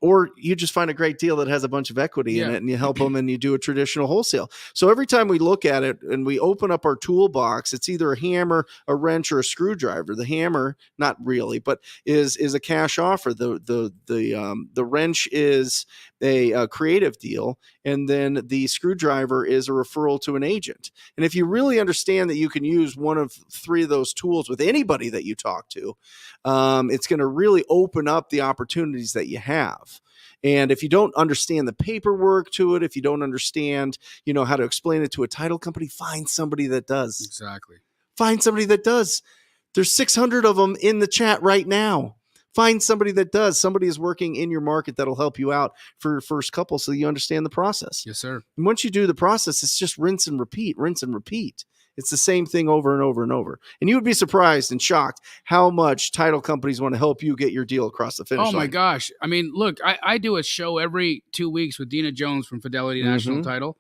or you just find a great deal that has a bunch of equity in it and you help them and you do a traditional wholesale. So every time we look at it and we open up our toolbox, it's either a hammer, a wrench, or a screwdriver. The hammer, not really, but is a cash offer. The wrench is a creative deal. And then the screwdriver is a referral to an agent. And if you really understand that you can use one of three of those tools with anybody that you talk to, it's going to really open up the opportunities that you have. And if you don't understand the paperwork to it, if you don't understand, how to explain it to a title company, find somebody that does. Exactly. Find somebody that does. There's 600 of them in the chat right now. Find somebody that does. Somebody is working in your market that'll help you out for your first couple so you understand the process. Yes, sir. And once you do the process, it's just rinse and repeat, rinse and repeat. It's the same thing over and over and over. And you would be surprised and shocked how much title companies want to help you get your deal across the finish line. Oh, my gosh. I mean, look, I do a show every 2 weeks with Dina Jones from Fidelity National Title.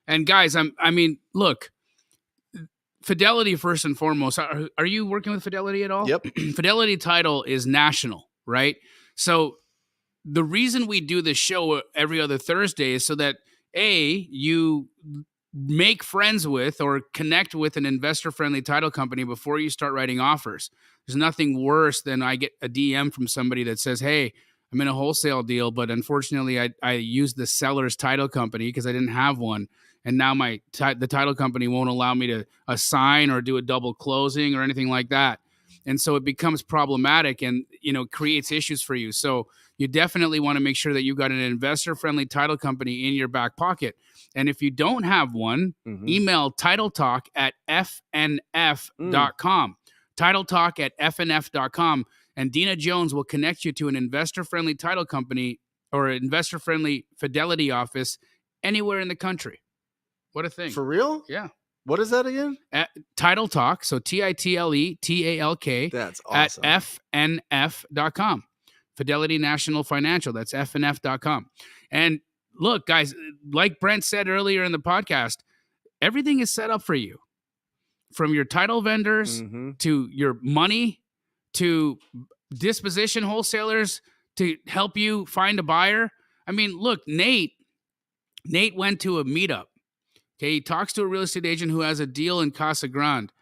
And guys, look, Fidelity first and foremost. Are you working with Fidelity at all? Yep. Fidelity Title is national, right? So the reason we do this show every other Thursday is so that, you make friends with or connect with an investor-friendly title company before you start writing offers. There's nothing worse than I get a DM from somebody that says, hey, I'm in a wholesale deal, but unfortunately I used the seller's title company because I didn't have one. And now the title company won't allow me to assign or do a double closing or anything like that. And so it becomes problematic and, creates issues for you. So you definitely want to make sure that you've got an investor-friendly title company in your back pocket. And if you don't have one, email titletalk@fnf.com. Titletalk@fnf.com. And Dina Jones will connect you to an investor-friendly title company or an investor-friendly fidelity office anywhere in the country. What a thing. For real? Yeah. What is that again? At Title Talk, so TitleTalk That's at awesome. fnf.com. Fidelity National Financial, that's fnf.com. And look, guys, like Brent said earlier in the podcast, everything is set up for you. From your title vendors to your money to disposition wholesalers to help you find a buyer. I mean, look, Nate went to a meetup. Okay, he talks to a real estate agent who has a deal in Casa Grande.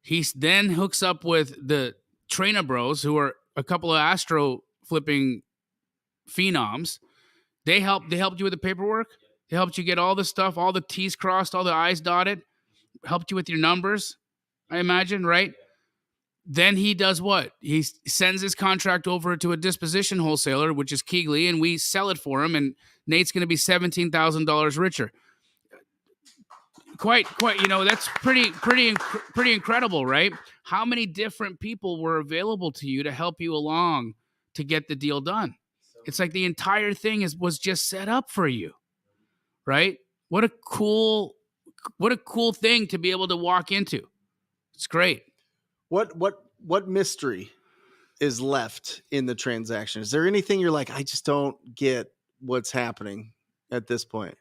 He then hooks up with the Trainer Bros, who are a couple of Astro Flipping phenoms. They helped you with the paperwork. They helped you get all the stuff, all the T's crossed, all the I's dotted. Helped you with your numbers, I imagine, right? Then he does what? He sends his contract over to a disposition wholesaler, which is Keegley, and we sell it for him, and Nate's going to be $17,000 richer. Quite, that's pretty incredible, right? How many different people were available to you to help you along to get the deal done? It's like the entire thing was just set up for you, right? What a cool thing to be able to walk into. It's great. What mystery is left in the transaction? Is there anything you're like, I just don't get what's happening at this point?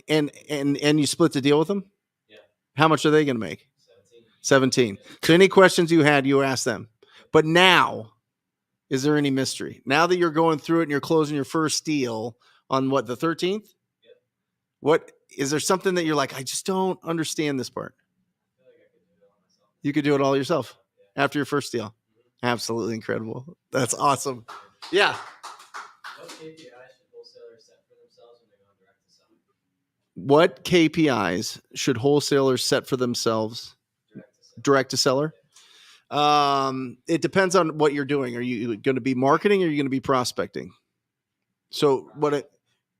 And you split the deal with them? Yeah. How much are they going to make? 17. So any questions you had, you asked them. But now, is there any mystery? Now that you're going through it and you're closing your first deal on what, the 13th? Yep. What is there something that you're like, I just don't understand this part? I feel like I could do it all myself. You could do it all yourself after your first deal. Mm-hmm. Absolutely incredible. That's awesome. Yeah. What KPIs should wholesalers set for themselves when they go direct to seller? What KPIs should wholesalers set for themselves direct to seller? It depends on what you're doing. Are you going to be marketing or are you going to be prospecting? So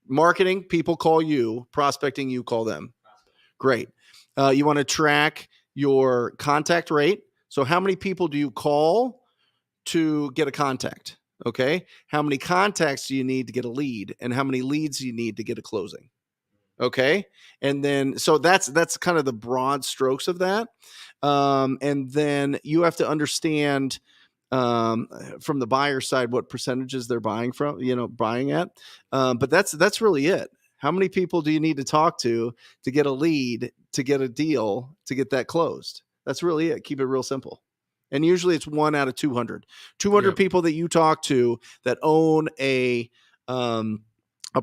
marketing, people call you, prospecting, you call them. Great. You want to track your contact rate. So how many people do you call to get a contact? Okay. How many contacts do you need to get a lead? And how many leads do you need to get a closing? Okay. And then, so that's kind of the broad strokes of that. And then you have to understand, from the buyer side, what percentages they're buying at. But that's really it. How many people do you need to talk to get a lead, to get a deal, to get that closed? That's really it. Keep it real simple. And usually it's 1 out of 200. 200 Yep. people that you talk to that own a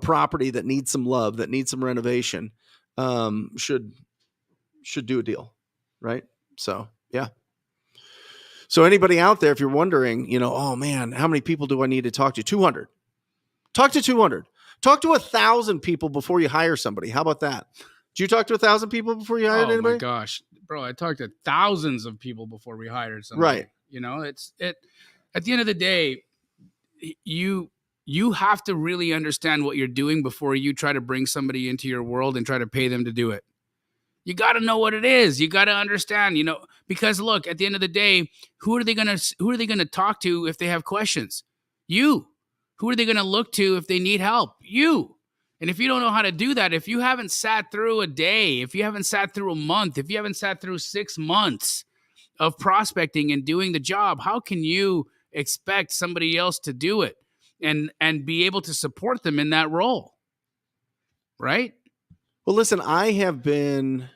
property that needs some love, that needs some renovation, should do a deal, right? So, yeah. So anybody out there, if you're wondering, oh man, how many people do I need to talk to? 200. Talk to 200. Talk to 1,000 people before you hire somebody. How about that? Did you talk to 1,000 people before you hired anybody? Oh my gosh, bro! I talked to thousands of people before we hired somebody. Right. It's at the end of the day, you have to really understand what you're doing before you try to bring somebody into your world and try to pay them to do it. You got to know what it is. You got to understand, because look, at the end of the day, who are they going to talk to if they have questions? You. Who are they going to look to if they need help? You. And if you don't know how to do that, if you haven't sat through a day, if you haven't sat through a month, if you haven't sat through 6 months of prospecting and doing the job, how can you expect somebody else to do it and be able to support them in that role? Right? Well, listen, I have been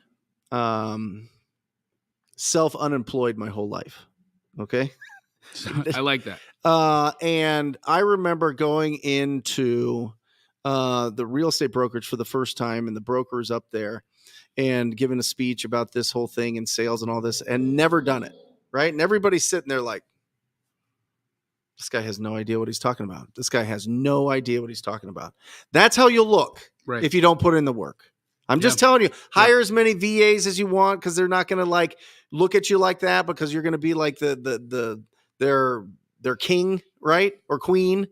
self-unemployed my whole life. Okay. I like that. And I remember going into the real estate brokerage for the first time, and the broker's up there and giving a speech about this whole thing and sales and all this, and never done it. Right. And everybody's sitting there like, this guy has no idea what he's talking about. This guy has no idea what he's talking about. That's how you'll look if you don't put in the work. I'm just telling you, hire as many VAs as you want, because they're not going to look at you like that, because you're going to be like their king, right? Or queen.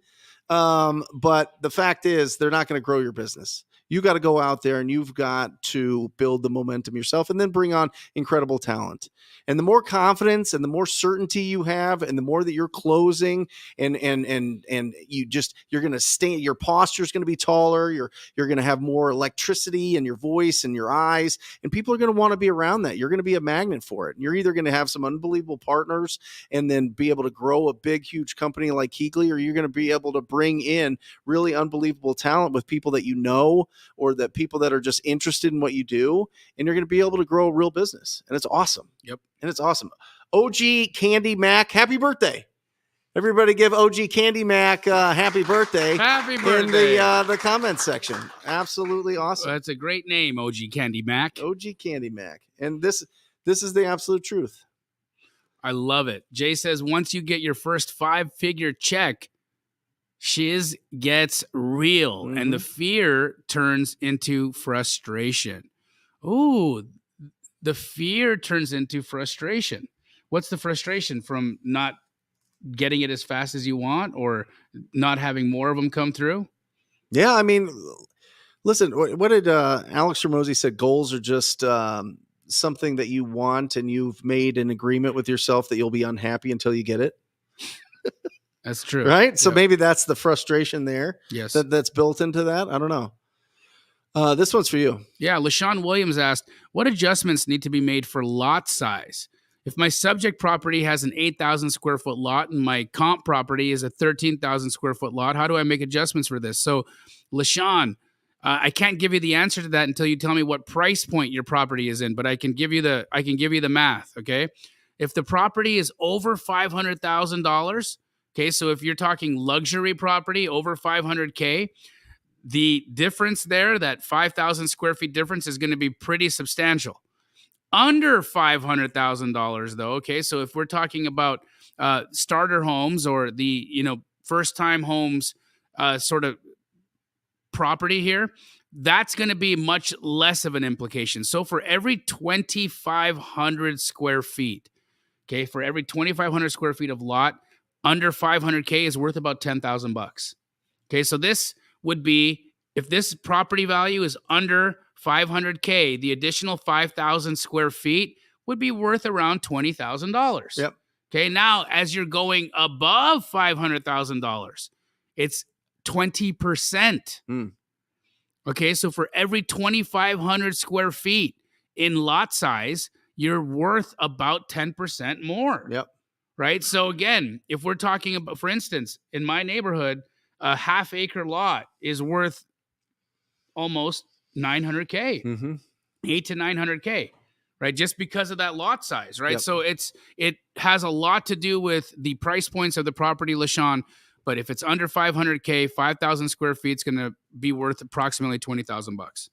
But the fact is, they're not going to grow your business. You got to go out there and you've got to build the momentum yourself and then bring on incredible talent. And the more confidence and the more certainty you have and the more that you're closing and you're going to stay, your posture is going to be taller. You're going to have more electricity in your voice and your eyes, and people are going to want to be around that. You're going to be a magnet for it. And you're either going to have some unbelievable partners and then be able to grow a big, huge company like Keegley, or you're going to be able to bring in really unbelievable talent with people that you know, or that people that are just interested in what you do, and you're going to be able to grow a real business. And it's awesome. Yep. And it's awesome. OG Candy Mac, happy birthday. Everybody give OG Candy Mac happy birthday. Happy birthday. In the comments section. Absolutely awesome. That's a great name, OG Candy Mac. OG Candy Mac. And this is the absolute truth. I love it. Jay says, once you get your first 5-figure check, shiz gets real, and the fear turns into frustration. Ooh, the fear turns into frustration. What's the frustration? From not getting it as fast as you want, or not having more of them come through? Yeah, I mean, listen, what did Alex Ramosi said? Goals are just something that you want, and you've made an agreement with yourself that you'll be unhappy until you get it. That's true. Right? So maybe that's the frustration there. Yes. That's built into that. I don't know. This one's for you. Yeah, LaShawn Williams asked, what adjustments need to be made for lot size? If my subject property has an 8,000 square foot lot and my comp property is a 13,000 square foot lot, how do I make adjustments for this? So, LaShawn, I can't give you the answer to that until you tell me what price point your property is in, but I can give you the math, okay? If the property is over $500,000, okay, so if you're talking luxury property over $500K, the difference there, that 5,000 square feet difference, is going to be pretty substantial. Under $500,000 though, okay, so if we're talking about starter homes or the first time homes sort of property here, that's going to be much less of an implication. So for every 2,500 square feet, okay, for every 2,500 square feet of lot, under 500K is worth about $10,000. Okay, so this would be, if this property value is under 500K, the additional 5,000 square feet would be worth around $20,000. Yep. Okay, now as you're going above $500,000, it's 20%. Okay, so for every 2,500 square feet in lot size, you're worth about 10% more. Yep. Right? So again, if we're talking about, for instance, in my neighborhood, a half-acre lot is worth almost $900K, 8 to $900K, right? Just because of that lot size, right? Yep. So it has a lot to do with the price points of the property, LaShawn. But if it's under 500K, 5,000 square feet, it's going to be worth approximately $20,000.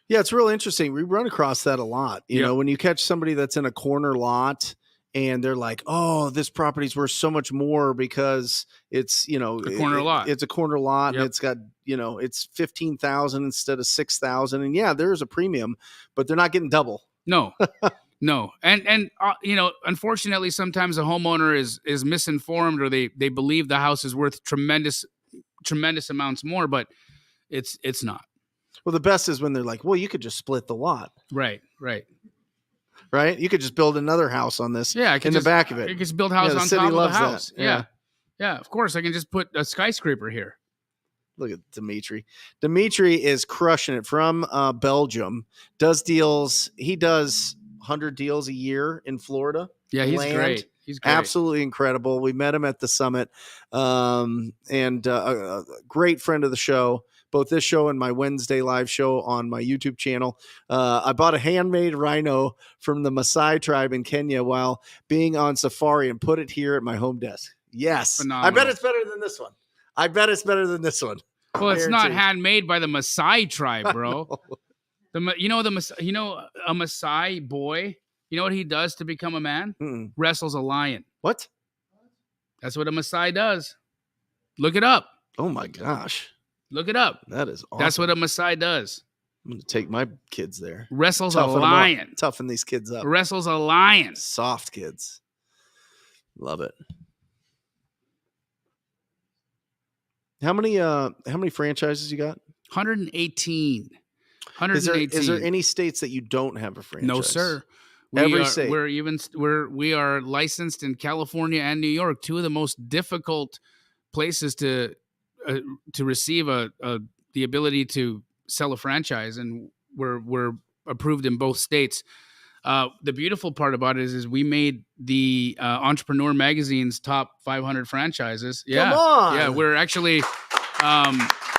Yeah, it's real interesting. We run across that a lot. You know, when you catch somebody that's in a corner lot and they're like, oh, this property's worth so much more because it's, a corner lot. It's a corner lot and it's got, it's 15,000 instead of 6,000. And yeah, there's a premium, but they're not getting double. No, no. And unfortunately, sometimes a homeowner is misinformed, or they believe the house is worth tremendous amounts more, but it's not. Well, the best is when they're like, well, you could just split the lot. Right. Right? You could just build another house on this. Yeah, the back of it. You can just build a house on top of the house. Yeah. Of course, I can just put a skyscraper here. Look at Dimitri. Dimitri is crushing it from Belgium. Does deals. He does 100 deals a year in Florida. Yeah, he's great. He's great. Absolutely incredible. We met him at the summit, and a great friend of the show. Both this show and my Wednesday live show on my YouTube channel. I bought a handmade rhino from the Maasai tribe in Kenya while being on safari and put it here at my home desk. Yes. Phenomenal. I bet it's better than this one. Well, it's not handmade by the Maasai tribe, bro. A Maasai boy, you know what he does to become a man? Wrestles a lion. What? That's what a Maasai does. Look it up. Oh my gosh. Look it up. That is awesome. That's what a Maasai does. I'm going to take my kids there. Wrestles a lion. Toughen these kids up. Wrestles a lion. Soft kids. Love it. How many franchises you got? 118. Is there any states that you don't have a franchise? No, sir. Every state. We are licensed in California and New York, two of the most difficult places to receive the ability to sell a franchise, and we're approved in both states. The beautiful part about it is we made the Entrepreneur Magazine's top 500 franchises. Yeah, Come on. Yeah, we're actually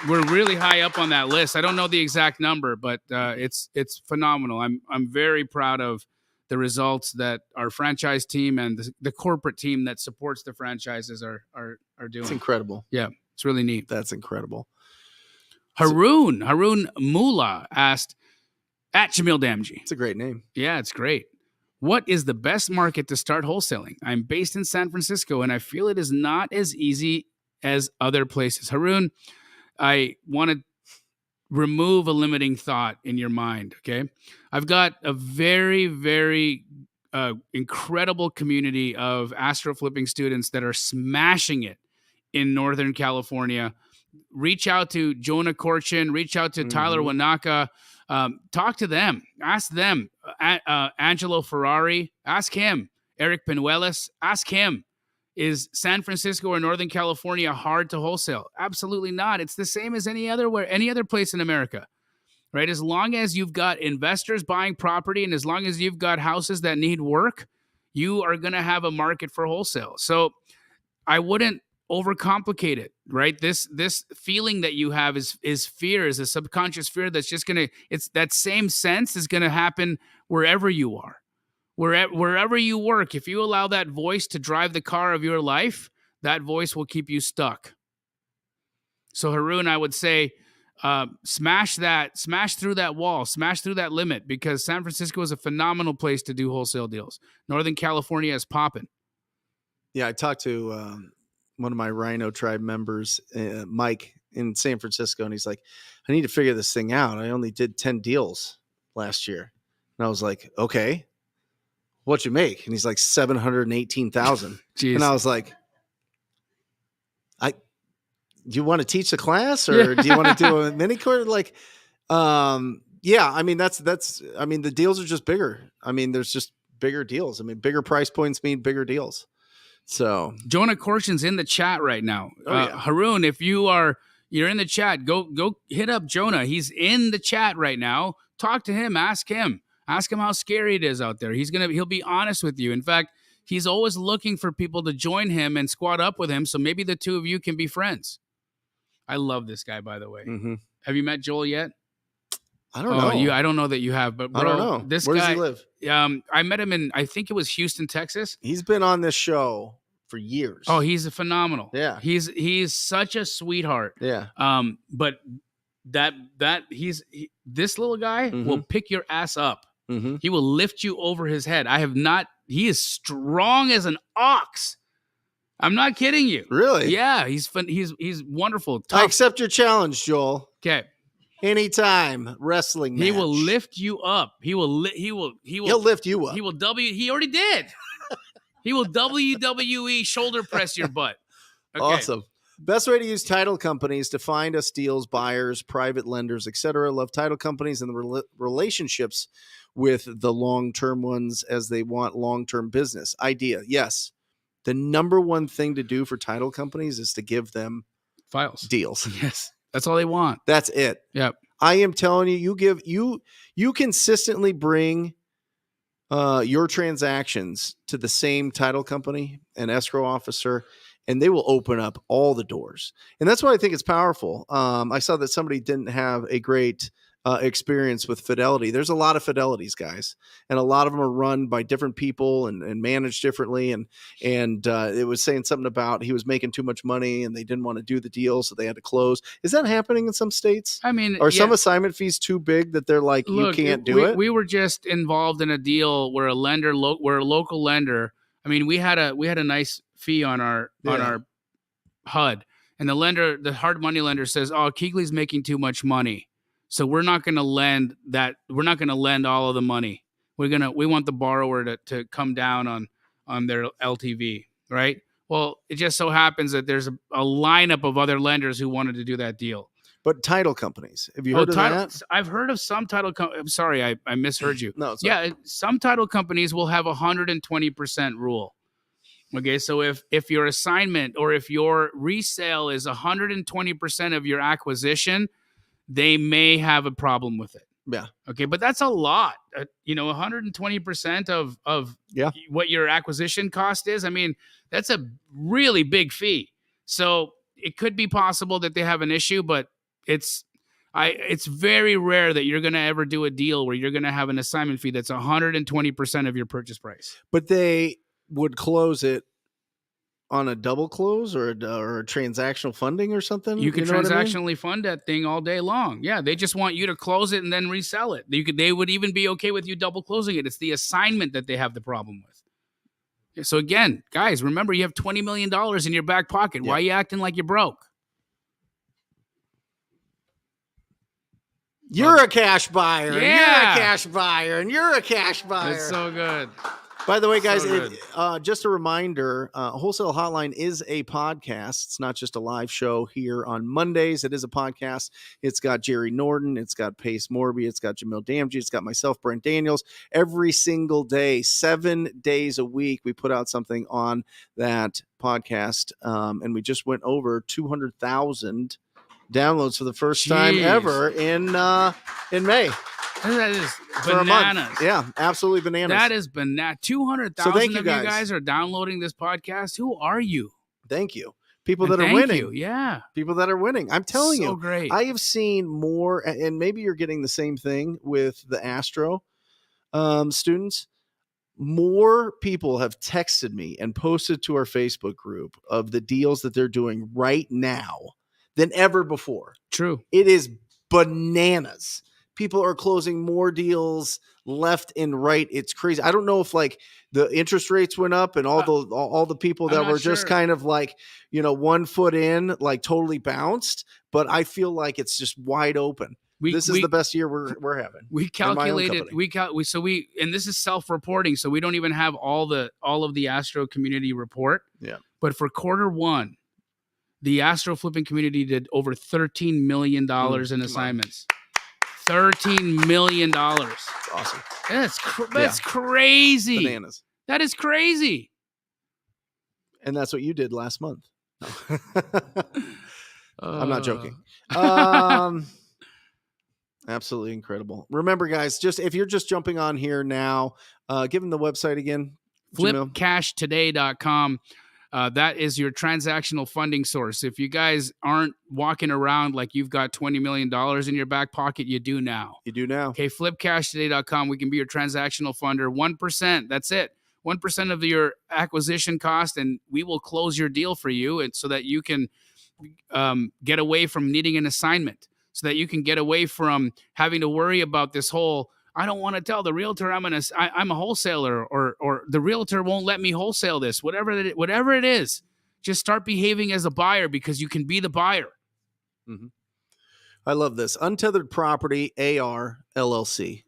we're really high up on that list. I don't know the exact number, but it's phenomenal. I'm very proud of the results that our franchise team and the corporate team that supports the franchises are doing. It's incredible. Yeah, it's really neat. That's incredible. Haroon Mula asked, at Jamil Damji. It's a great name. Yeah, it's great. What is the best market to start wholesaling? I'm based in San Francisco, and I feel it is not as easy as other places. Haroon, I want to remove a limiting thought in your mind, okay? I've got a very, very incredible community of Astro Flipping students that are smashing it in Northern California. Reach out to Jonah Korchin, reach out to Tyler Wanaka, talk to them, ask them, Angelo Ferrari, ask him, Eric Pinuelos, ask him. Is San Francisco or Northern California hard to wholesale? Absolutely not. It's the same as any other place in America, right? As long as you've got investors buying property and as long as you've got houses that need work, you are going to have a market for wholesale. So I wouldn't overcomplicate it, right? This feeling that you have is fear, is a subconscious fear that's just going to, it's that same sense is going to happen wherever you are. Wherever you work, if you allow that voice to drive the car of your life, that voice will keep you stuck. So Haroon, I would say, smash through that wall, smash through that limit, because San Francisco is a phenomenal place to do wholesale deals. Northern California is popping. Yeah, I talked to one of my Rhino Tribe members, Mike, in San Francisco, and he's like, I need to figure this thing out. I only did 10 deals last year. And I was like, okay. What'd you make? And he's like, 718,000. And I was like, do you want to teach the class or do you want to do a mini course? Like, yeah, I mean, I mean, the deals are just bigger. I mean, there's just bigger deals. I mean, bigger price points mean bigger deals. So Jonah Korchin's in the chat right now. Haroon, if you're in the chat, go hit up Jonah. He's in the chat right now. Talk to him, ask him how scary it is out there. He'll be honest with you. In fact, he's always looking for people to join him and squat up with him. So maybe the two of you can be friends. I love this guy, by the way. Mm-hmm. Have you met Joel yet? I don't know. I don't know that you have, but bro, I don't know. This Where guy, does he live? I met him in, I think it was Houston, Texas. He's been on this show for years. Oh, he's phenomenal. Yeah. He's such a sweetheart. Yeah. But this little guy will pick your ass up. Mm-hmm. He will lift you over his head. He is strong as an ox. I'm not kidding you. Really? Yeah, he's wonderful. Tough. I accept your challenge, Joel. Okay. Anytime wrestling match. He will lift you up. He'll lift you up. He already did. He will WWE shoulder press your butt. Okay. Awesome. Best way to use title companies to find us deals, buyers, private lenders, etc. Love title companies and the relationships with the long-term ones as they want long-term business. Idea. Yes. The number one thing to do for title companies is to give them files, deals. Yes. That's all they want. That's it. Yep. I am telling you, you consistently bring your transactions to the same title company and escrow officer, and they will open up all the doors. And that's why I think it's powerful. I saw that somebody didn't have a great experience with Fidelity. There's a lot of Fidelities, guys, and a lot of them are run by different people and managed differently. And it was saying something about he was making too much money and they didn't want to do the deal, so they had to close. Is that happening in some states? I mean, are some assignment fees too big that they're like, look, you can't do it? We were just involved in a deal where we're a local lender. I mean, we had a nice fee on our HUD, and the hard money lender says, "Oh, Keegley's making too much money, so we're not going to lend that. We're not going to lend all of the money. We want the borrower to come down on their LTV, right?" Well, it just so happens that there's a lineup of other lenders who wanted to do that deal. but title companies. Have you heard of that? I've heard of some title I'm sorry, I misheard you. No, it's yeah, some title companies will have 120% rule. Okay, so if your assignment or if your resale is 120% of your acquisition, they may have a problem with it. Yeah. Okay, but that's a lot. 120% of what your acquisition cost is. I mean, that's a really big fee. So it could be possible that they have an issue, but it's very rare that you're going to ever do a deal where you're going to have an assignment fee that's 120% of your purchase price. But they would close it on a double close or a transactional funding or something. You could know transactionally fund that thing all day long. Yeah, they just want you to close it and then resell it. They would even be okay with you double closing it. It's the assignment that they have the problem with. So again, guys, remember you have $20 million in your back pocket. Why are you acting like you're broke? You're a cash buyer. Yeah. And you're a cash buyer. And you're a cash buyer. It's so good. By the way, guys, So just a reminder, Wholesale Hotline is a podcast. It's not just a live show here on Mondays. It is a podcast. It's got Jerry Norton. It's got Pace Morby. It's got Jamil Damji. It's got myself, Brent Daniels. Every single day, 7 days a week, we put out something on that podcast. And we just went over 200,000 downloads for the first time ever in May. That is For bananas. a month. Yeah, absolutely bananas. That is bananas. 200,000 So thank of you guys are downloading this podcast. Who are you? Thank you. People And that are thank winning. you. Yeah. People that are winning. I'm telling So you, great. I have seen more, and maybe you're getting the same thing with the Astro students. More people have texted me and posted to our Facebook group of the deals that they're doing right now than ever before. True. It is bananas. People are closing more deals left and right. It's crazy. I don't know if like the interest rates went up and all the people that were just kind of like, 1 foot in, like totally bounced. But I feel like it's just wide open. This is the best year we're having. We calculated. And this is self-reporting, so we don't even have all of the Astro community report. Yeah. But for quarter one, the Astro Flipping community did over $13 million in assignments. $13 million. That's awesome. That's crazy. Bananas. That is crazy. And that's what you did last month. No. I'm not joking. Absolutely incredible. Remember, guys, if you're just jumping on here now, give them the website again. Flipcashtoday.com. That is your transactional funding source. If you guys aren't walking around like you've got $20 million in your back pocket, you do now. You do now. Okay, flipcashtoday.com. We can be your transactional funder. 1%. That's it. 1% of your acquisition cost, and we will close your deal for you, and so that you can get away from needing an assignment, so that you can get away from having to worry about this whole, I don't want to tell the realtor I'm a wholesaler, or the realtor won't let me wholesale this. Whatever it is, just start behaving as a buyer, because you can be the buyer. Mm-hmm. I love this. Untethered Property AR LLC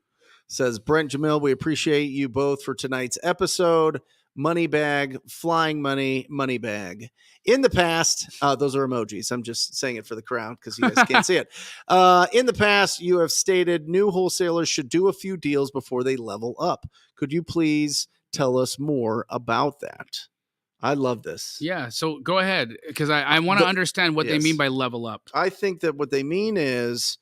says, Brent, Jamil, we appreciate you both for tonight's episode. Money bag, flying money, money bag. In the past, those are emojis. I'm just saying it for the crowd because you guys can't see it. In the past, you have stated new wholesalers should do a few deals before they level up. Could you please tell us more about that? I love this. Yeah, so go ahead, because I want to understand what they mean by level up. I think that what they mean is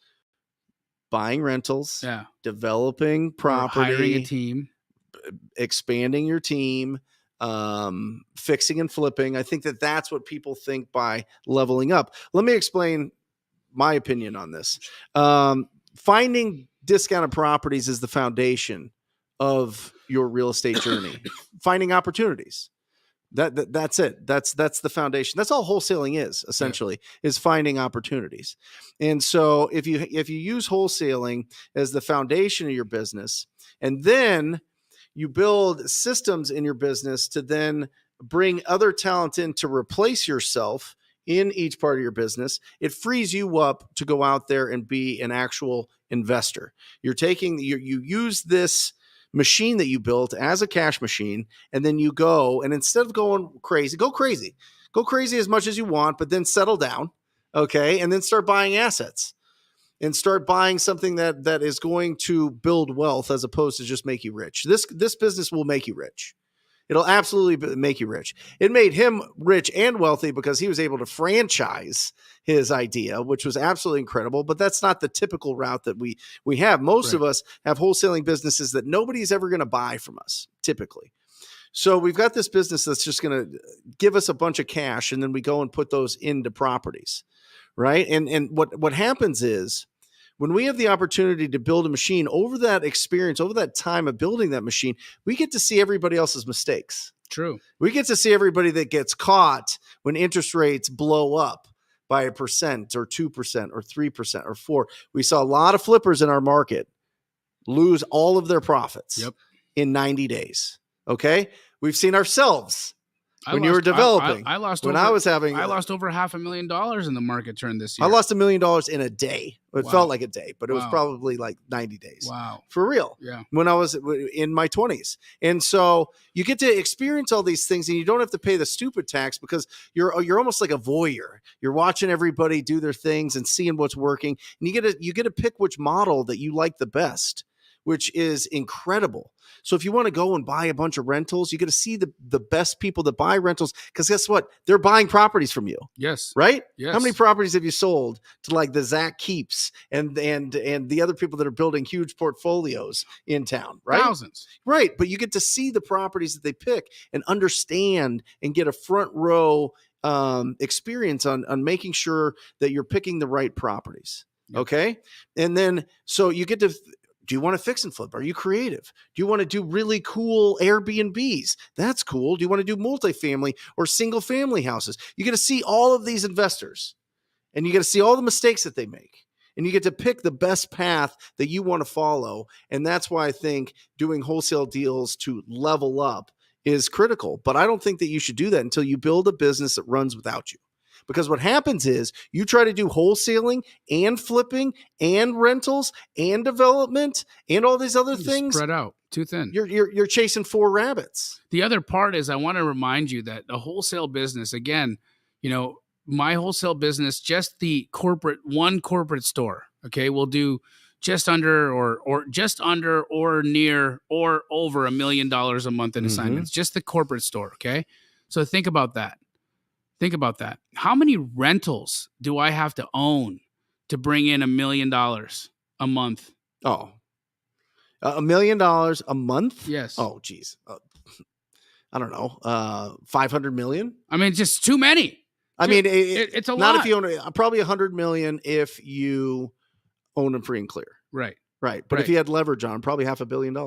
buying rentals, developing property, or hiring a team, expanding your team, fixing and flipping. I think that that's what people think by leveling up. Let me explain my opinion on this. Finding discounted properties is the foundation of your real estate journey. Finding opportunities. That's it. That's the foundation. That's all wholesaling is, essentially, is finding opportunities. And so if you use wholesaling as the foundation of your business, and then you build systems in your business to then bring other talent in to replace yourself in each part of your business, it frees you up to go out there and be an actual investor. You use this machine that you built as a cash machine, and then you go, and instead of going crazy, go crazy as much as you want, but then settle down. Okay. And then start buying assets and start buying something that is going to build wealth as opposed to just make you rich. This business will make you rich. It'll absolutely make you rich. It made him rich and wealthy because he was able to franchise his idea, which was absolutely incredible. But that's not the typical route that we have. Most of us have wholesaling businesses that nobody's ever going to buy from us, typically. So we've got this business that's just going to give us a bunch of cash, and then we go and put those into properties, right? And what happens is, when we have the opportunity to build a machine, over that experience, over that time of building that machine, we get to see everybody else's mistakes. True. We get to see everybody that gets caught when interest rates blow up by 1% or 2% or 3% or 4%. We saw a lot of flippers in our market lose all of their profits in 90 days. Okay. We've seen ourselves when you were developing. I lost over $500,000 in the market turn this year. I lost $1 million in a day. It felt like a day, but it was probably like 90 days. Wow. For real. Yeah. When I was in my 20s. And so you get to experience all these things, and you don't have to pay the stupid tax because you're almost like a voyeur. You're watching everybody do their things and seeing what's working. And you get to pick which model that you like the best, which is incredible. So if you want to go and buy a bunch of rentals, you got to see the best people that buy rentals, because guess what? They're buying properties from you. Yes. Right? Yes. How many properties have you sold to like the Zach Keeps and the other people that are building huge portfolios in town, right? Thousands. Right. But you get to see the properties that they pick and understand and get a front row experience on making sure that you're picking the right properties. Yep. Okay. And then, so you get to, do you want to fix and flip? Are you creative? Do you want to do really cool Airbnbs? That's cool. Do you want to do multifamily or single family houses? You get to see all of these investors, and you get to see all the mistakes that they make, and you get to pick the best path that you want to follow. And that's why I think doing wholesale deals to level up is critical. But I don't think that you should do that until you build a business that runs without you. Because what happens is you try to do wholesaling and flipping and rentals and development and all these other things. Spread out, too thin. You're chasing 4 rabbits. The other part is, I want to remind you that the wholesale business, again, my wholesale business, just the one corporate store, okay, will do just under or near or over $1 million a month in assignments. Just the corporate store, okay? So think about that. How many rentals do I have to own to bring in $1 million a month? Oh, $1 million a month? Yes. Oh, geez. I don't know. 500 million? I mean, just too many. I mean, it's a lot. Not if you own probably 100 million if you own them free and clear. Right. But if you had leverage on, probably $500 million.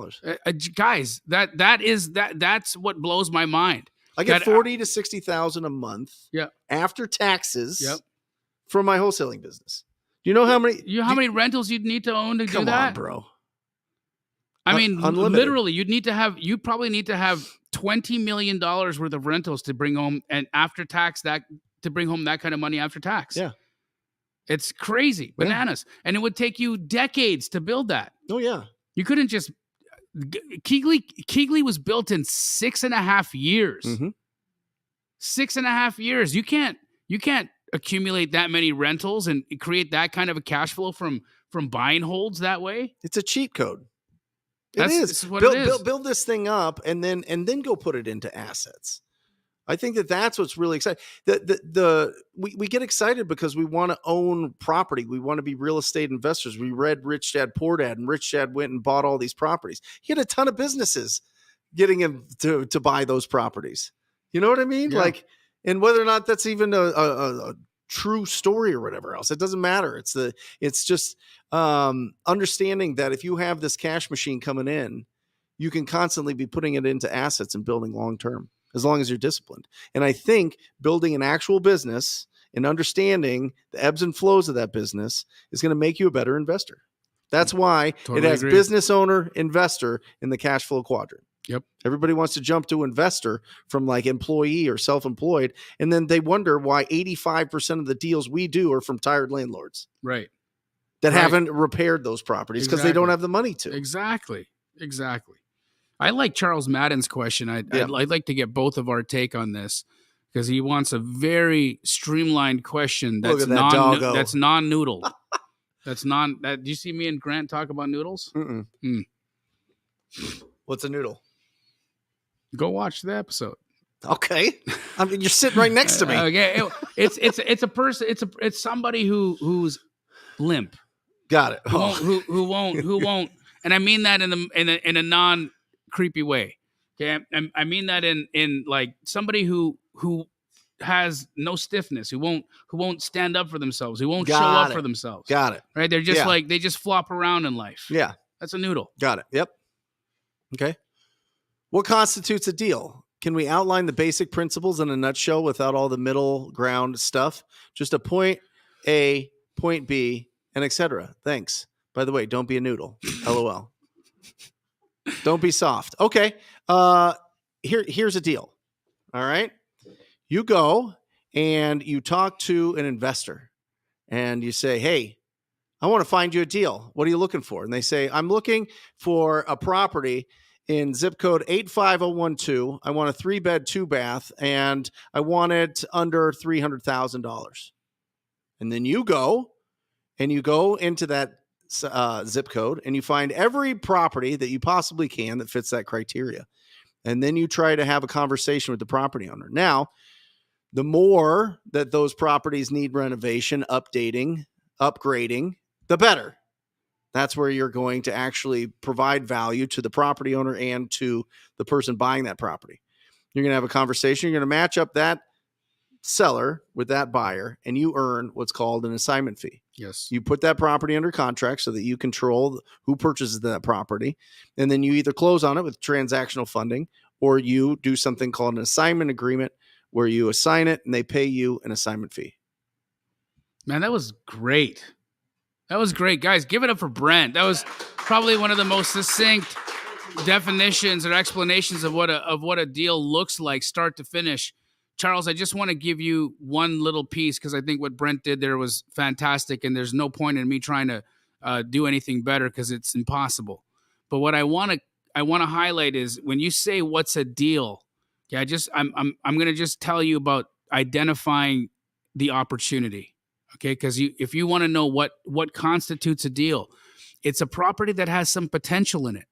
Guys, that's what blows my mind. I get 40 to 60,000 a month after taxes from my wholesaling business. Do you know how many? How many rentals you'd need to own to do that? Come on, bro. I mean, unlimited. Literally, you probably need to have $20 million worth of rentals to bring home, and after tax, to bring home that kind of money after tax. Yeah. It's crazy, bananas. Yeah. And it would take you decades to build that. Oh, yeah. You couldn't just... Keegley was built in 6.5 years. 6.5 years. You can't accumulate that many rentals and create that kind of a cash flow from buy and holds that way. It's a cheat code. This is what it is. Build this thing up and then go put it into assets. I think that's what's really exciting. We get excited because we want to own property. We want to be real estate investors. We read Rich Dad Poor Dad, and Rich Dad went and bought all these properties. He had a ton of businesses getting him to buy those properties. You know what I mean? Yeah. And whether or not that's even a true story or whatever else, it doesn't matter. It's just understanding that if you have this cash machine coming in, you can constantly be putting it into assets and building long term, as long as you're disciplined. And I think building an actual business and understanding the ebbs and flows of that business is going to make you a better investor. That's why it has business owner, investor in the cash flow quadrant. Yep. Everybody wants to jump to investor from like employee or self-employed. And then they wonder why 85% of the deals we do are from tired landlords. Right. That haven't repaired those properties because they don't have the money to. Exactly. I like Charles Madden's question. I'd like to get both of our take on this. because he wants a very streamlined question Look that's at that doggo. that's non-noodle. That's do you see me and Grant talk about noodles? Mm-mm. Mm. What's a noodle? Go watch the episode. Okay. I mean, you're sitting right next to me. Okay, it's a person. It's somebody who's limp. Got it. Who won't. And I mean that in a non creepy way. Okay, I mean that in like somebody who has no stiffness, who won't stand up for themselves, who won't show up for themselves. Got it. Right? They're just like they just flop around in life. Yeah. That's a noodle. Got it. Yep. Okay. What constitutes a deal? Can we outline the basic principles in a nutshell without all the middle ground stuff? Just a point A, point B, and etc. Thanks. By the way, don't be a noodle. LOL. Don't be soft. Okay. Here's a deal. All right. You go and you talk to an investor and you say, hey, I want to find you a deal. What are you looking for? And they say, I'm looking for a property in zip code 85012. I want a 3-bed, 2-bath, and I want it under $300,000. And then you go into that zip code and you find every property that you possibly can that fits that criteria. And then you try to have a conversation with the property owner. Now, the more that those properties need renovation, updating, upgrading, the better. That's where you're going to actually provide value to the property owner and to the person buying that property. You're going to have a conversation. You're going to match up that seller with that buyer, and you earn what's called an assignment fee. Yes. You put that property under contract so that you control who purchases that property, and then you either close on it with transactional funding or you do something called an assignment agreement where you assign it and they pay you an assignment fee. Man, that was great. That was great. Guys, give it up for Brent. That was probably one of the most succinct definitions or explanations of what a deal looks like start to finish. Charles, I just want to give you one little piece because I think what Brent did there was fantastic, and there's no point in me trying to do anything better because it's impossible. But what I want to highlight is when you say what's a deal, I'm going to just tell you about identifying the opportunity. Okay, because if you want to know what constitutes a deal, it's a property that has some potential in it.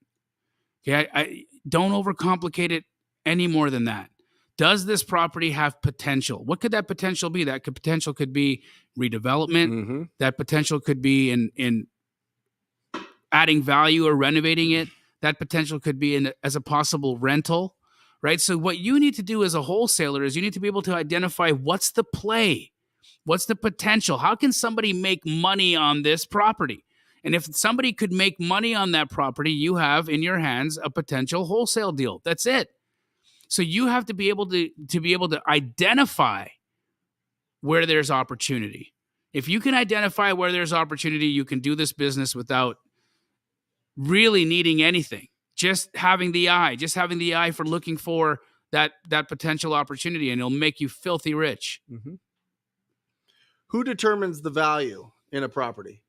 Okay, I don't overcomplicate it any more than that. Does this property have potential? What could that potential be? That potential could be redevelopment. Mm-hmm. That potential could be in adding value or renovating it. That potential could be as a possible rental, right? So what you need to do as a wholesaler is you need to be able to identify what's the play. What's the potential? How can somebody make money on this property? And if somebody could make money on that property, you have in your hands a potential wholesale deal. That's it. So you have to be able to identify where there's opportunity. If you can identify where there's opportunity, you can do this business without really needing anything. Just having the eye for looking for that potential opportunity, and it'll make you filthy rich. Mm-hmm. Who determines the value in a property?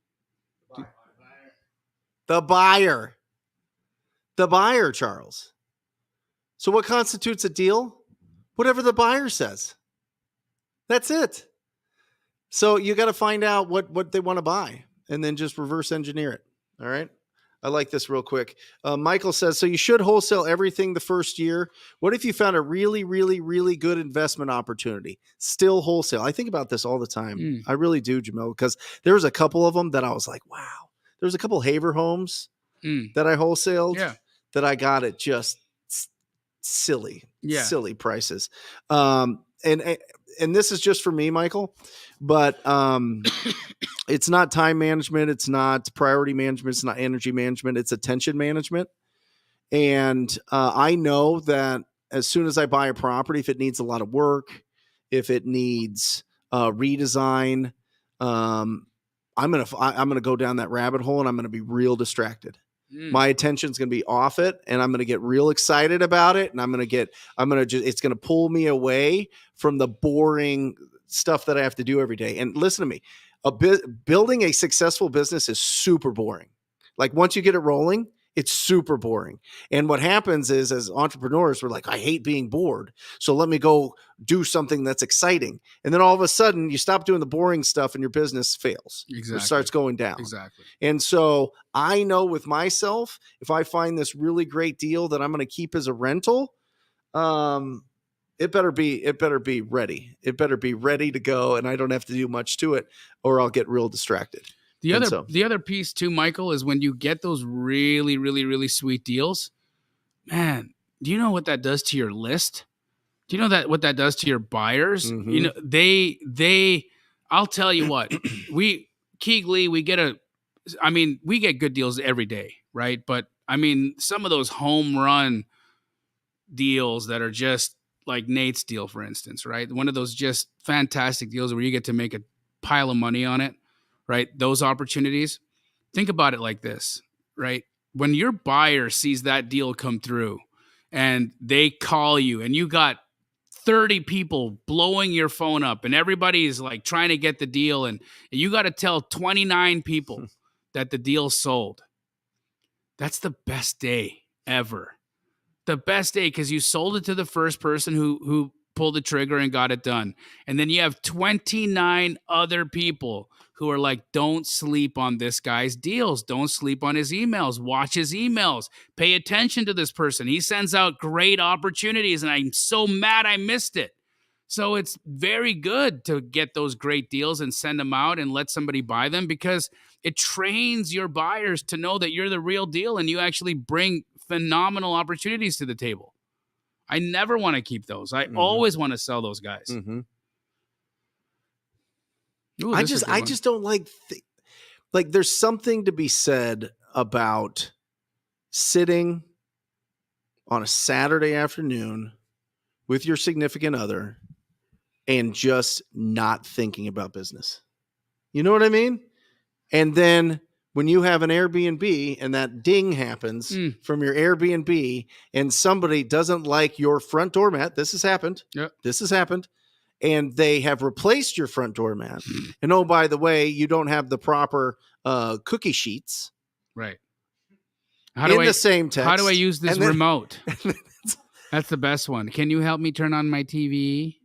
The buyer. The buyer, Charles. So what constitutes a deal? Whatever the buyer says. That's it. So you got to find out what they want to buy and then just reverse engineer it. All right. I like this real quick. Michael says, so you should wholesale everything the first year. What if you found a really, really, really good investment opportunity? Still wholesale. I think about this all the time. I really do, Jamil, because there was a couple of them that I was like, wow. There's a couple Haver homes that I wholesaled that I got at just silly prices. And this is just for me, Michael, but it's not time management. It's not priority management. It's not energy management. It's attention management. And I know that as soon as I buy a property, if it needs a lot of work, if it needs redesign, I'm gonna go down that rabbit hole and I'm gonna be real distracted. My attention's going to be off it and I'm going to get real excited about it. And it's going to pull me away from the boring stuff that I have to do every day. And listen to me, building a successful business is super boring. Like once you get it rolling, It's super boring. And what happens is, as entrepreneurs, we're like, I hate being bored. So let me go do something that's exciting. And then all of a sudden you stop doing the boring stuff and your business fails. Exactly. Or starts going down. Exactly. And so I know with myself, if I find this really great deal that I'm going to keep as a rental, it better be ready. It better be ready to go. And I don't have to do much to it or I'll get real distracted. The other piece too, Michael, is when you get those really, really, really sweet deals, man, do you know what that does to your list? Do you know what that does to your buyers? Mm-hmm. You know, they I'll tell you what, we get good deals every day, right? But I mean, some of those home run deals that are just like Nate's deal, for instance, right? One of those just fantastic deals where you get to make a pile of money on it. Right? Those opportunities. Think about it like this, right? When your buyer sees that deal come through and they call you and you got 30 people blowing your phone up and everybody's like trying to get the deal and you got to tell 29 people that the deal sold. That's the best day ever. The best day because you sold it to the first person who pulled the trigger and got it done. And then you have 29 other people who are like, don't sleep on this guy's deals. Don't sleep on his emails. Watch his emails. Pay attention to this person. He sends out great opportunities, and I'm so mad I missed it. So it's very good to get those great deals and send them out and let somebody buy them because it trains your buyers to know that you're the real deal and you actually bring phenomenal opportunities to the table. I never want to keep those. I always want to sell those guys. Mm-hmm. Ooh, I just don't like there's something to be said about sitting on a Saturday afternoon with your significant other and just not thinking about business. You know what I mean? And then when you have an Airbnb and that ding happens from your Airbnb and somebody doesn't like your front doormat, this has happened. Yep. This has happened. And they have replaced your front doormat. And oh, by the way, you don't have the proper cookie sheets. Right. The same text. How do I use this remote? That's the best one. Can you help me turn on my TV?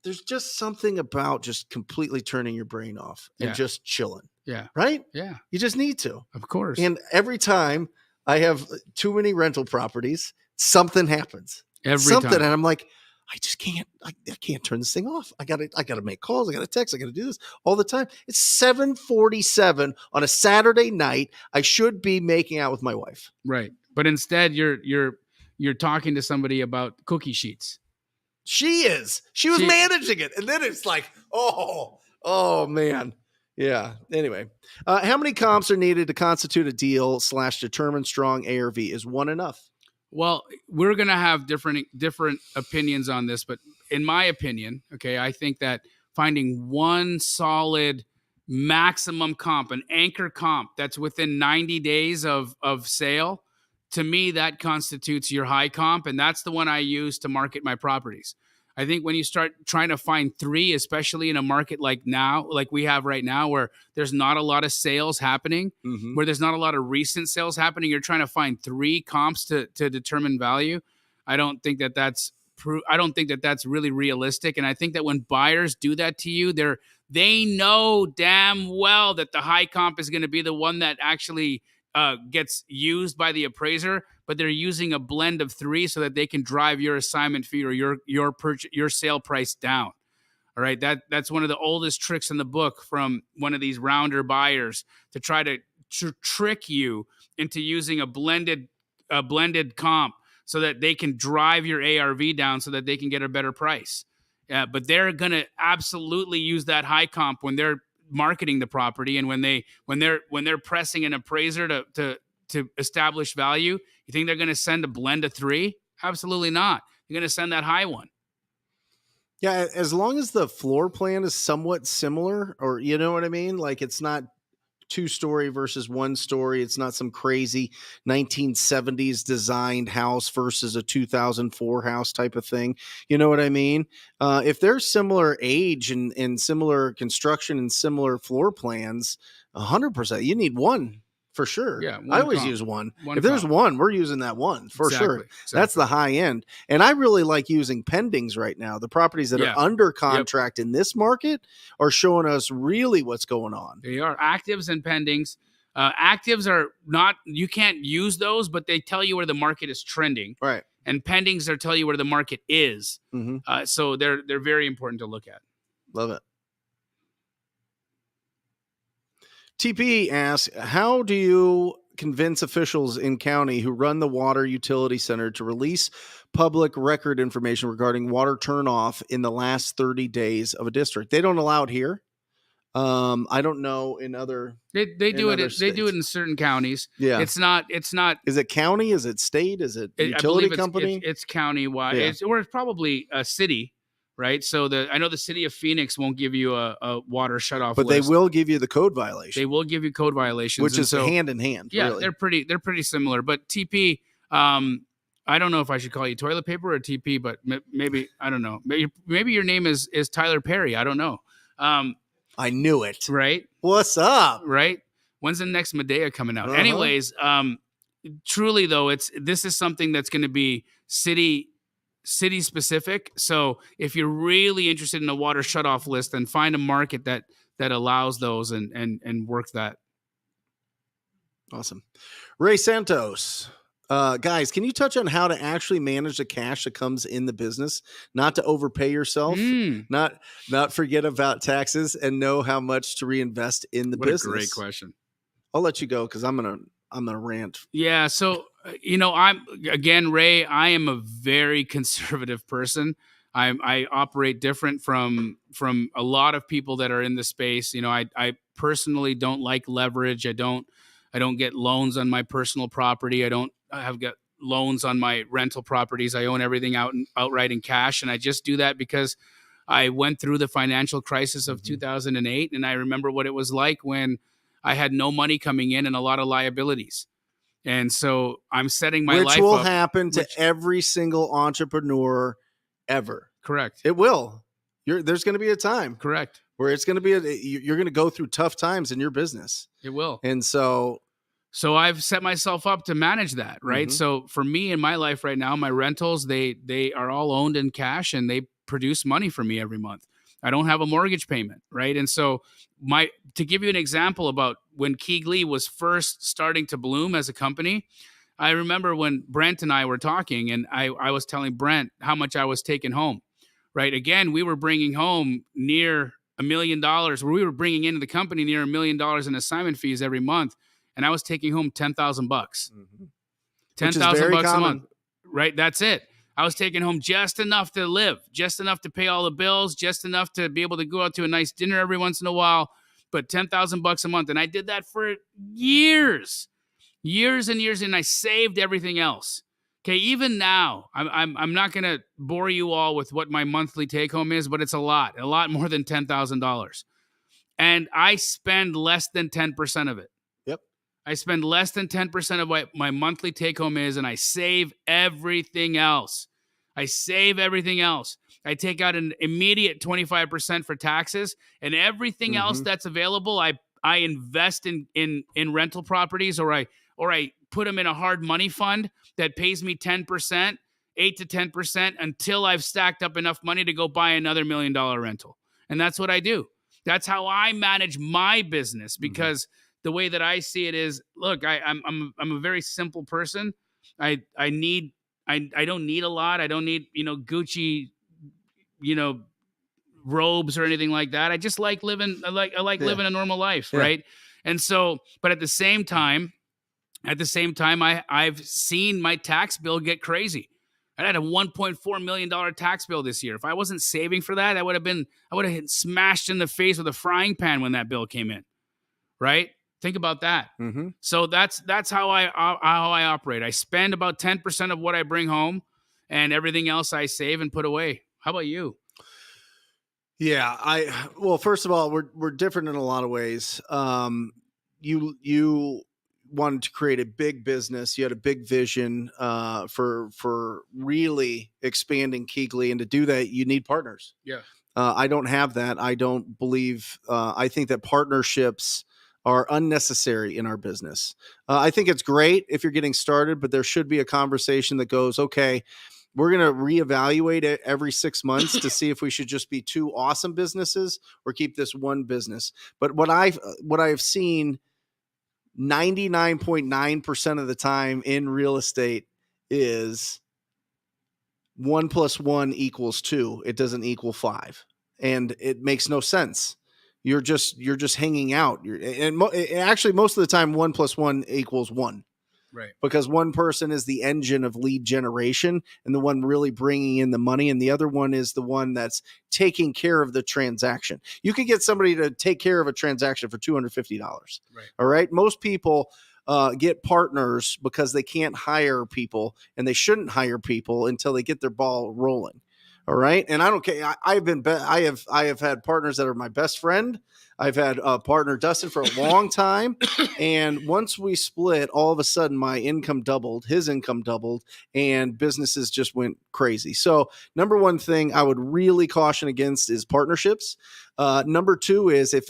There's just something about just completely turning your brain off and just chilling. Yeah. Right? Yeah. You just need to. Of course. And every time I have too many rental properties, something happens. Time. And I'm like, I just can't, I can't turn this thing off. I gotta make calls. I gotta text. I gotta do this all the time. It's 7:47 on a Saturday night. I should be making out with my wife. Right. But instead you're talking to somebody about cookie sheets. She was managing it. And then it's like, oh man. Yeah. Anyway, how many comps are needed to constitute a deal / determine strong ARV? Is one enough? Well, we're going to have different opinions on this, but in my opinion, okay, I think that finding one solid maximum comp, an anchor comp that's within 90 days of sale, to me, that constitutes your high comp, and that's the one I use to market my properties. I think when you start trying to find three, especially in a market like we have right now, where there's not a lot of sales happening, where there's not a lot of recent sales happening, you're trying to find three comps to determine value. I don't think that that's really realistic. And I think that when buyers do that to you, they know damn well that the high comp is going to be the one that actually gets used by the appraiser, but they're using a blend of three so that they can drive your assignment fee or your sale price down. All right, that's one of the oldest tricks in the book from one of these rounder buyers to try to trick you into using a blended comp so that they can drive your ARV down so that they can get a better price. But they're going to absolutely use that high comp when they're marketing the property and when they're pressing an appraiser to establish value. You think they're going to send a blend of three? Absolutely not. They're going to send that high one. Yeah, as long as the floor plan is somewhat similar, or you know what I mean? Like it's not 2-story versus 1-story. It's not some crazy 1970s designed house versus a 2004 house type of thing. You know what I mean? If they're similar age and similar construction and similar floor plans, 100%, you need one for sure. Yeah, I one always comp. use one. One If there's comp. one, we're using that one for sure. Exactly, That's the high end. And I really like using pendings right now. The properties that Yeah. are under contract in this market are showing us really what's going on. They are actives and pendings. Actives are not, you can't use those, but they tell you where the market is trending. Right. And pendings are tell you where the market is. Mm-hmm. So they're very important to look at. Love it. TP asks, how do you convince officials in county who run the water utility center to release public record information regarding water turnoff in the last 30 days of a district? They don't allow it here. I don't know in other. They do it. They do it states. in certain counties. Yeah. It's not. Is it county? Is it state? Is it I utility believe company? It's county-wide. Yeah. Or it's probably a city, right? So I know the city of Phoenix won't give you a water shutoff but list. they will give you the code violation. They will give you code violations, which and is hand in hand. Yeah, really. they're pretty similar. But TP, I don't know if I should call you toilet paper or TP, but maybe I don't know. Maybe your name is Tyler Perry. I don't know. I knew it. Right? What's up? Right? When's the next Medea coming out? Uh-huh. Anyways, truly though, this is something that's going to be city specific. So if you're really interested in a water shutoff list, then find a market that allows those and work that. Awesome. Ray Santos. Guys, can you touch on how to actually manage the cash that comes in the business, not to overpay yourself, not forget about taxes, and know how much to reinvest in the business? What a great question. I'll let you go because I'm gonna rant. Yeah. So Ray, I am a very conservative person. I operate different from a lot of people that are in the space. I personally don't like leverage. I don't get loans on my personal property. I have got loans on my rental properties. I own everything outright in cash. And I just do that because I went through the financial crisis of 2008. And I remember what it was like when I had no money coming in and a lot of liabilities. And so I'm setting my life up. Which will happen to every single entrepreneur ever. Correct. It will. There's going to be a time. Correct. Where it's going to be, you're going to go through tough times in your business. It will. And so I've set myself up to manage that, right? So for me in my life right now, my rentals, they are all owned in cash and they produce money for me every month. I don't have a mortgage payment, right? And so to give you an example about when Keegley was first starting to bloom as a company, I remember when Brent and I were talking and I was telling Brent how much I was taking home, right? Again, we were bringing home near $1 million, where we were bringing into the company near $1 million in assignment fees every month. And I was taking home $10,000, $10,000 a month, right? That's it. I was taking home just enough to live, just enough to pay all the bills, just enough to be able to go out to a nice dinner every once in a while, but $10,000 a month. And I did that for years and years. And I saved everything else. Okay. Even now, I'm not going to bore you all with what my monthly take home is, but it's a lot more than $10,000. And I spend less than 10% of it. I spend less than 10% of what my monthly take home is, and I save everything else. I take out an immediate 25% for taxes, and everything else that's available, I invest in rental properties, or I put them in a hard money fund that pays me 10%, 8 to 10% until I've stacked up enough money to go buy another $1 million rental. And that's what I do. That's how I manage my business, because the way that I see it is, look, I'm a very simple person. I don't need a lot. I don't need, Gucci, robes or anything like that. I just like living. I like living a normal life. Yeah. Right. And so, but at the same time, I've seen my tax bill get crazy. I had a $1.4 million tax bill this year. If I wasn't saving for that, I would have smashed in the face with a frying pan when that bill came in. Right. Think about that. So that's how I operate. I spend about 10% of what I bring home, and everything else I save and put away. How about you? Yeah, well, first of all, we're different in a lot of ways. You wanted to create a big business. You had a big vision for really expanding Keegley, and to do that, you need partners. Yeah. I don't have that. I don't believe. I think that partnerships are unnecessary in our business. I think it's great if you're getting started, but there should be a conversation that goes, okay, we're going to reevaluate it every 6 months to see if we should just be two awesome businesses or keep this one business. But what I've seen 99.9% of the time in real estate is 1 + 1 = 2. It doesn't equal 5. And it makes no sense. You're just hanging out. Actually, most of the time, 1 + 1 = 1. Right. Because one person is the engine of lead generation and the one really bringing in the money, and the other one is the one that's taking care of the transaction. You can get somebody to take care of a transaction for $250. Right. All right. Most people get partners because they can't hire people, and they shouldn't hire people until they get their ball rolling. All right. And I don't care. I have had partners that are my best friend. I've had a partner, Dustin, for a long time. And once we split, all of a sudden my income doubled, his income doubled, and businesses just went crazy. So number one thing I would really caution against is partnerships. Number two is if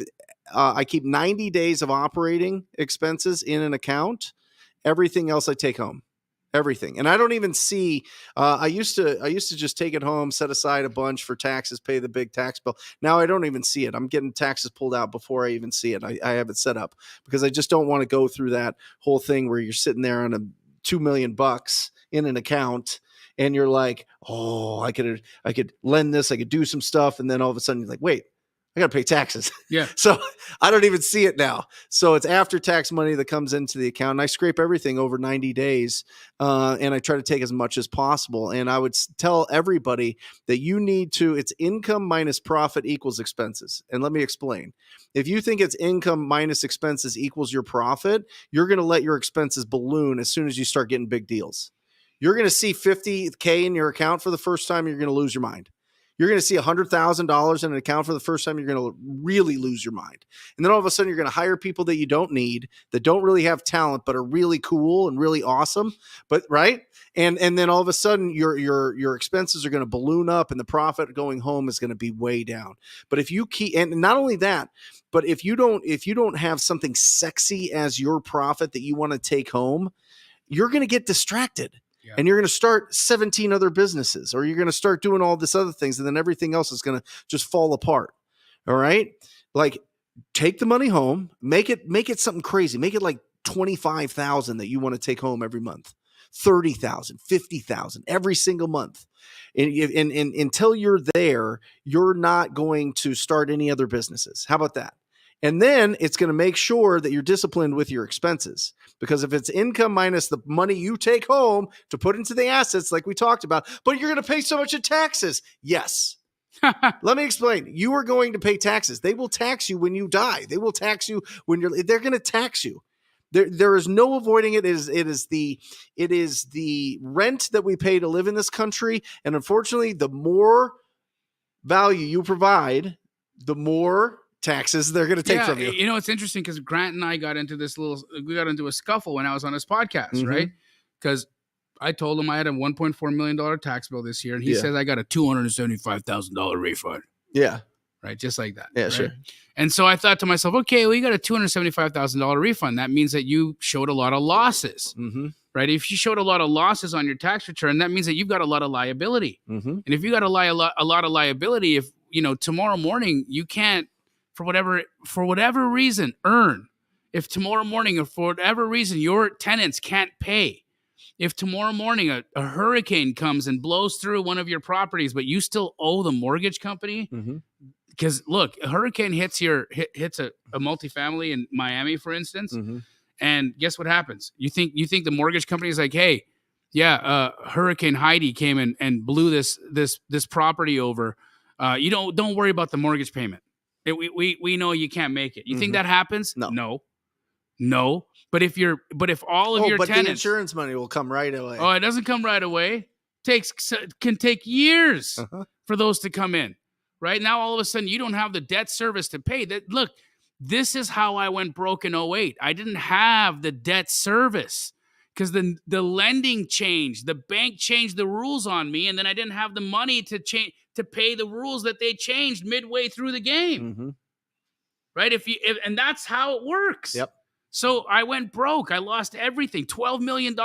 I keep 90 days of operating expenses in an account, everything else I take home. Everything. And I don't even see, I used to just take it home, set aside a bunch for taxes, pay the big tax bill. Now I don't even see it. I'm getting taxes pulled out before I even see it. I have it set up because I just don't want to go through that whole thing where you're sitting there on $2 million in an account and you're like, oh, I could lend this, I could do some stuff. And then all of a sudden you're like, wait, I got to pay taxes. Yeah. So I don't even see it now. So it's after tax money that comes into the account. And I scrape everything over 90 days. And I try to take as much as possible. And I would tell everybody that you need to, it's income minus profit equals expenses. And let me explain. If you think it's income minus expenses equals your profit, you're going to let your expenses balloon as soon as you start getting big deals. You're going to see $50K in your account for the first time. You're going to lose your mind. You're going to see $100,000 in an account for the first time. You're going to really lose your mind. And then all of a sudden you're going to hire people that you don't need, that don't really have talent, but are really cool and really awesome. But right. And then all of a sudden your expenses are going to balloon up and the profit going home is going to be way down. But if you keep, and not only that, but if you don't have something sexy as your profit that you want to take home, you're going to get distracted. Yeah. And you're going to start 17 other businesses, or you're going to start doing all this other things, and then everything else is going to just fall apart. All right. Like, take the money home, make it something crazy. Make it like 25,000 that you want to take home every month, 30,000, 50,000 every single month. And until you're there, you're not going to start any other businesses. How about that? And then it's going to make sure that you're disciplined with your expenses, because if it's income minus the money you take home to put into the assets, like we talked about, but you're going to pay so much in taxes. Yes. Let me explain. You are going to pay taxes. They will tax you when you die. They will tax you when they're going to tax you. There is no avoiding it. It is the rent that we pay to live in this country. And unfortunately, the more value you provide, the more taxes they're going to take from you. You know, it's interesting because Grant and I got into a scuffle when I was on his podcast, right? Because I told him I had a $1.4 million tax bill this year, and he says I got a $275,000 refund. Yeah. Right. Just like that. Yeah, right? sure. And so I thought to myself, okay, well, you got a $275,000 refund. That means that you showed a lot of losses, right? If you showed a lot of losses on your tax return, that means that you've got a lot of liability. And if you got a lot of liability, if, you know, tomorrow morning you can't, for whatever reason, earn. If tomorrow morning, or for whatever reason, your tenants can't pay. If tomorrow morning a hurricane comes and blows through one of your properties, but you still owe the mortgage company, because look, a hurricane hits a multifamily in Miami, for instance, and guess what happens? You think the mortgage company is like, hey, Hurricane Heidi came in and blew this property over. You don't worry about the mortgage payment. We know you can't make it. You think that happens? No. But if all of your tenants, the insurance money will come right away. Oh, it doesn't come right away. Can take years for those to come in. Right now, all of a sudden, you don't have the debt service to pay. Look, this is how I went broke in 2008. I didn't have the debt service because the lending changed. The bank changed the rules on me, and then I didn't have the money to pay the rules that they changed midway through the game. right? And that's how it works. Yep. So I went broke. I lost everything. $12 million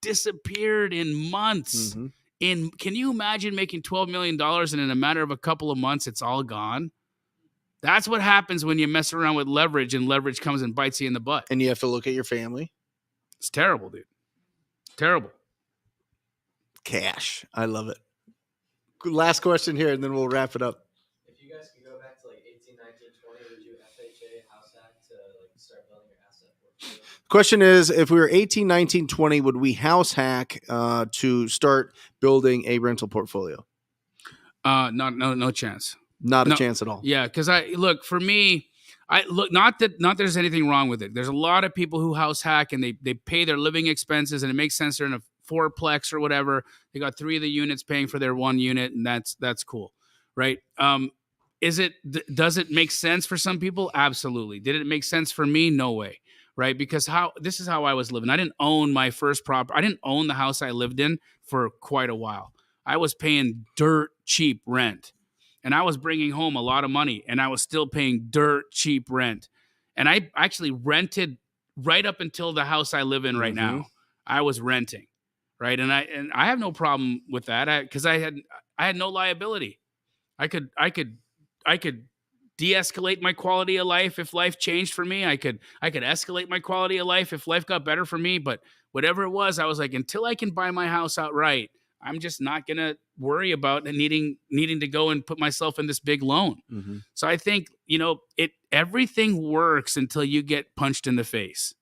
disappeared in months. Mm-hmm. Can you imagine making $12 million and in a matter of a couple of months, it's all gone? That's what happens when you mess around with leverage and leverage comes and bites you in the butt. And you have to look at your family. It's terrible, dude. Terrible. Cash. I love it. Last question here, and then we'll wrap it up. If you guys could go back to like 18, 19, 20, would you FHA house hack to like start building your asset portfolio? Question is, if we were 18, 19, 20, would we house hack to start building a rental portfolio? No chance. Not a chance at all. Yeah, because for me, not that there's anything wrong with it. There's a lot of people who house hack and they pay their living expenses, and it makes sense. They're in a fourplex or whatever. They got 3 of the units paying for their 1 unit, and that's cool, right? Does it make sense for some people? Absolutely. Did it make sense for me? No way, right? Because this is how I was living. I didn't own my first property. I didn't own the house I lived in for quite a while. I was paying dirt cheap rent. And I was bringing home a lot of money, and I was still paying dirt cheap rent. And I actually rented right up until the house I live in right now. I was renting, right? And I have no problem with that because I had no liability. I could de-escalate my quality of life if life changed for me. I could escalate my quality of life if life got better for me. But whatever it was, I was like, until I can buy my house outright, I'm just not going to worry about needing to go and put myself in this big loan. Mm-hmm. So I think, everything works until you get punched in the face,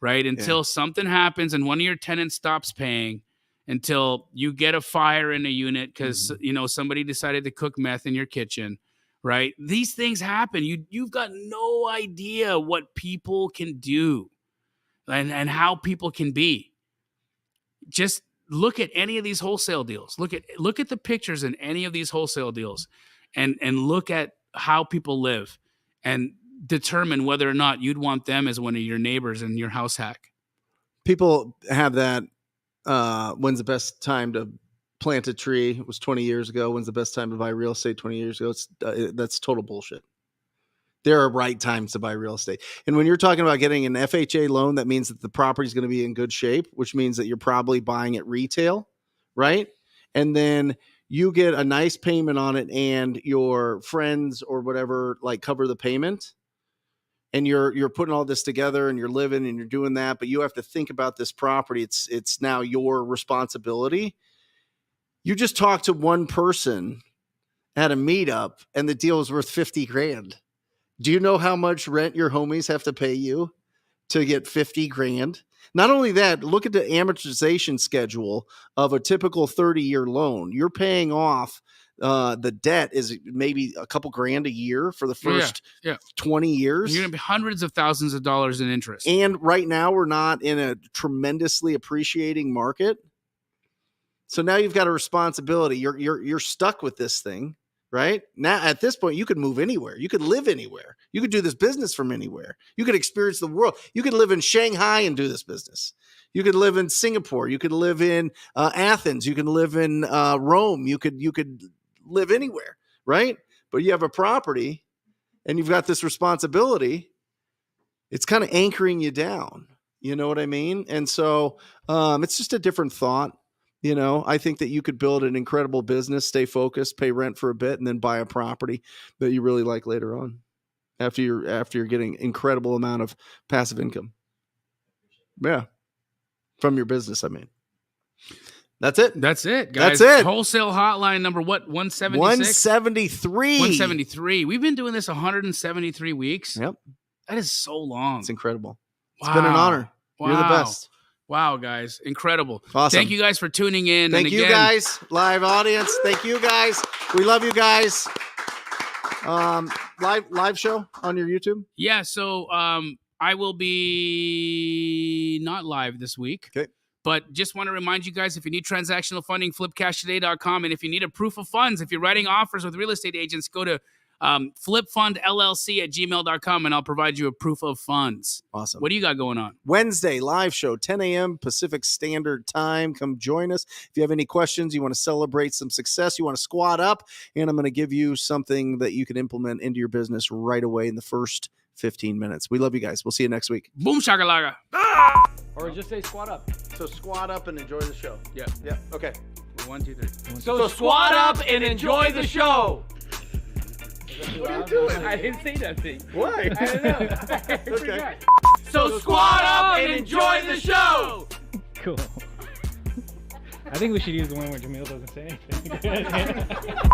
right? Until something happens and one of your tenants stops paying, until you get a fire in a unit because, somebody decided to cook meth in your kitchen, right? These things happen. You've got no idea what people can do and how people can be. Just look at any of these wholesale deals. Look at the pictures in any of these wholesale deals and look at how people live and determine whether or not you'd want them as one of your neighbors in your house hack. People have that. When's the best time to plant a tree? It was 20 years ago. When's the best time to buy real estate? 20 years ago. That's total bullshit. There are right times to buy real estate. And when you're talking about getting an FHA loan, that means that the property is going to be in good shape, which means that you're probably buying it retail, right? And then you get a nice payment on it and your friends or whatever, like cover the payment. And you're putting all this together and you're living and you're doing that, but you have to think about this property. It's now your responsibility. You just talk to one person at a meetup and the deal is worth $50,000. Do you know how much rent your homies have to pay you to get $50,000? Not only that, look at the amortization schedule of a typical 30-year loan. You're paying off the debt is maybe a couple grand a year for the first 20 years. You're going to be hundreds of thousands of dollars in interest. And right now we're not in a tremendously appreciating market. So now you've got a responsibility. You're stuck with this thing. Right now, at this point, you could move anywhere. You could live anywhere. You could do this business from anywhere. You could experience the world. You could live in Shanghai and do this business. You could live in Singapore. You could live in Athens. You could live in Rome. You could live anywhere, right? But you have a property, and you've got this responsibility. It's kind of anchoring you down. You know what I mean? And so it's just a different thought. I think that you could build an incredible business, stay focused, pay rent for a bit, and then buy a property that you really like later on after you're getting incredible amount of passive income. Yeah. From your business, I mean. That's it. That's it, guys. That's it. Wholesale hotline number what? 176? 173. 173. We've been doing this 173 weeks. Yep. That is so long. It's incredible. It's been an honor. Wow. You're the best. Wow, guys. Incredible. Awesome. Thank you guys for tuning in. Thank you guys, live audience. Thank you guys. We love you guys. Live show on your YouTube? Yeah, so I will be not live this week. Okay. But just want to remind you guys, if you need transactional funding, flipcashtoday.com. And if you need a proof of funds, if you're writing offers with real estate agents, go to flipfundllc@gmail.com, and I'll provide you a proof of funds. Awesome. What do you got going on? Wednesday live show, 10 a.m. Pacific Standard Time. Come join us. If you have any questions, you want to celebrate some success, you want to squat up, and I'm going to give you something that you can implement into your business right away in the first 15 minutes. We love you guys. We'll see you next week. Boom shakalaka. Or just say squat up. So squat up and enjoy the show. Yeah. Yeah. Okay. 1, 2, 3. So squat up and enjoy the show. What are you doing? I didn't say nothing. Why? I don't know. Okay. So squat up and enjoy the show. Cool. I think we should use the one where Jamil doesn't say anything.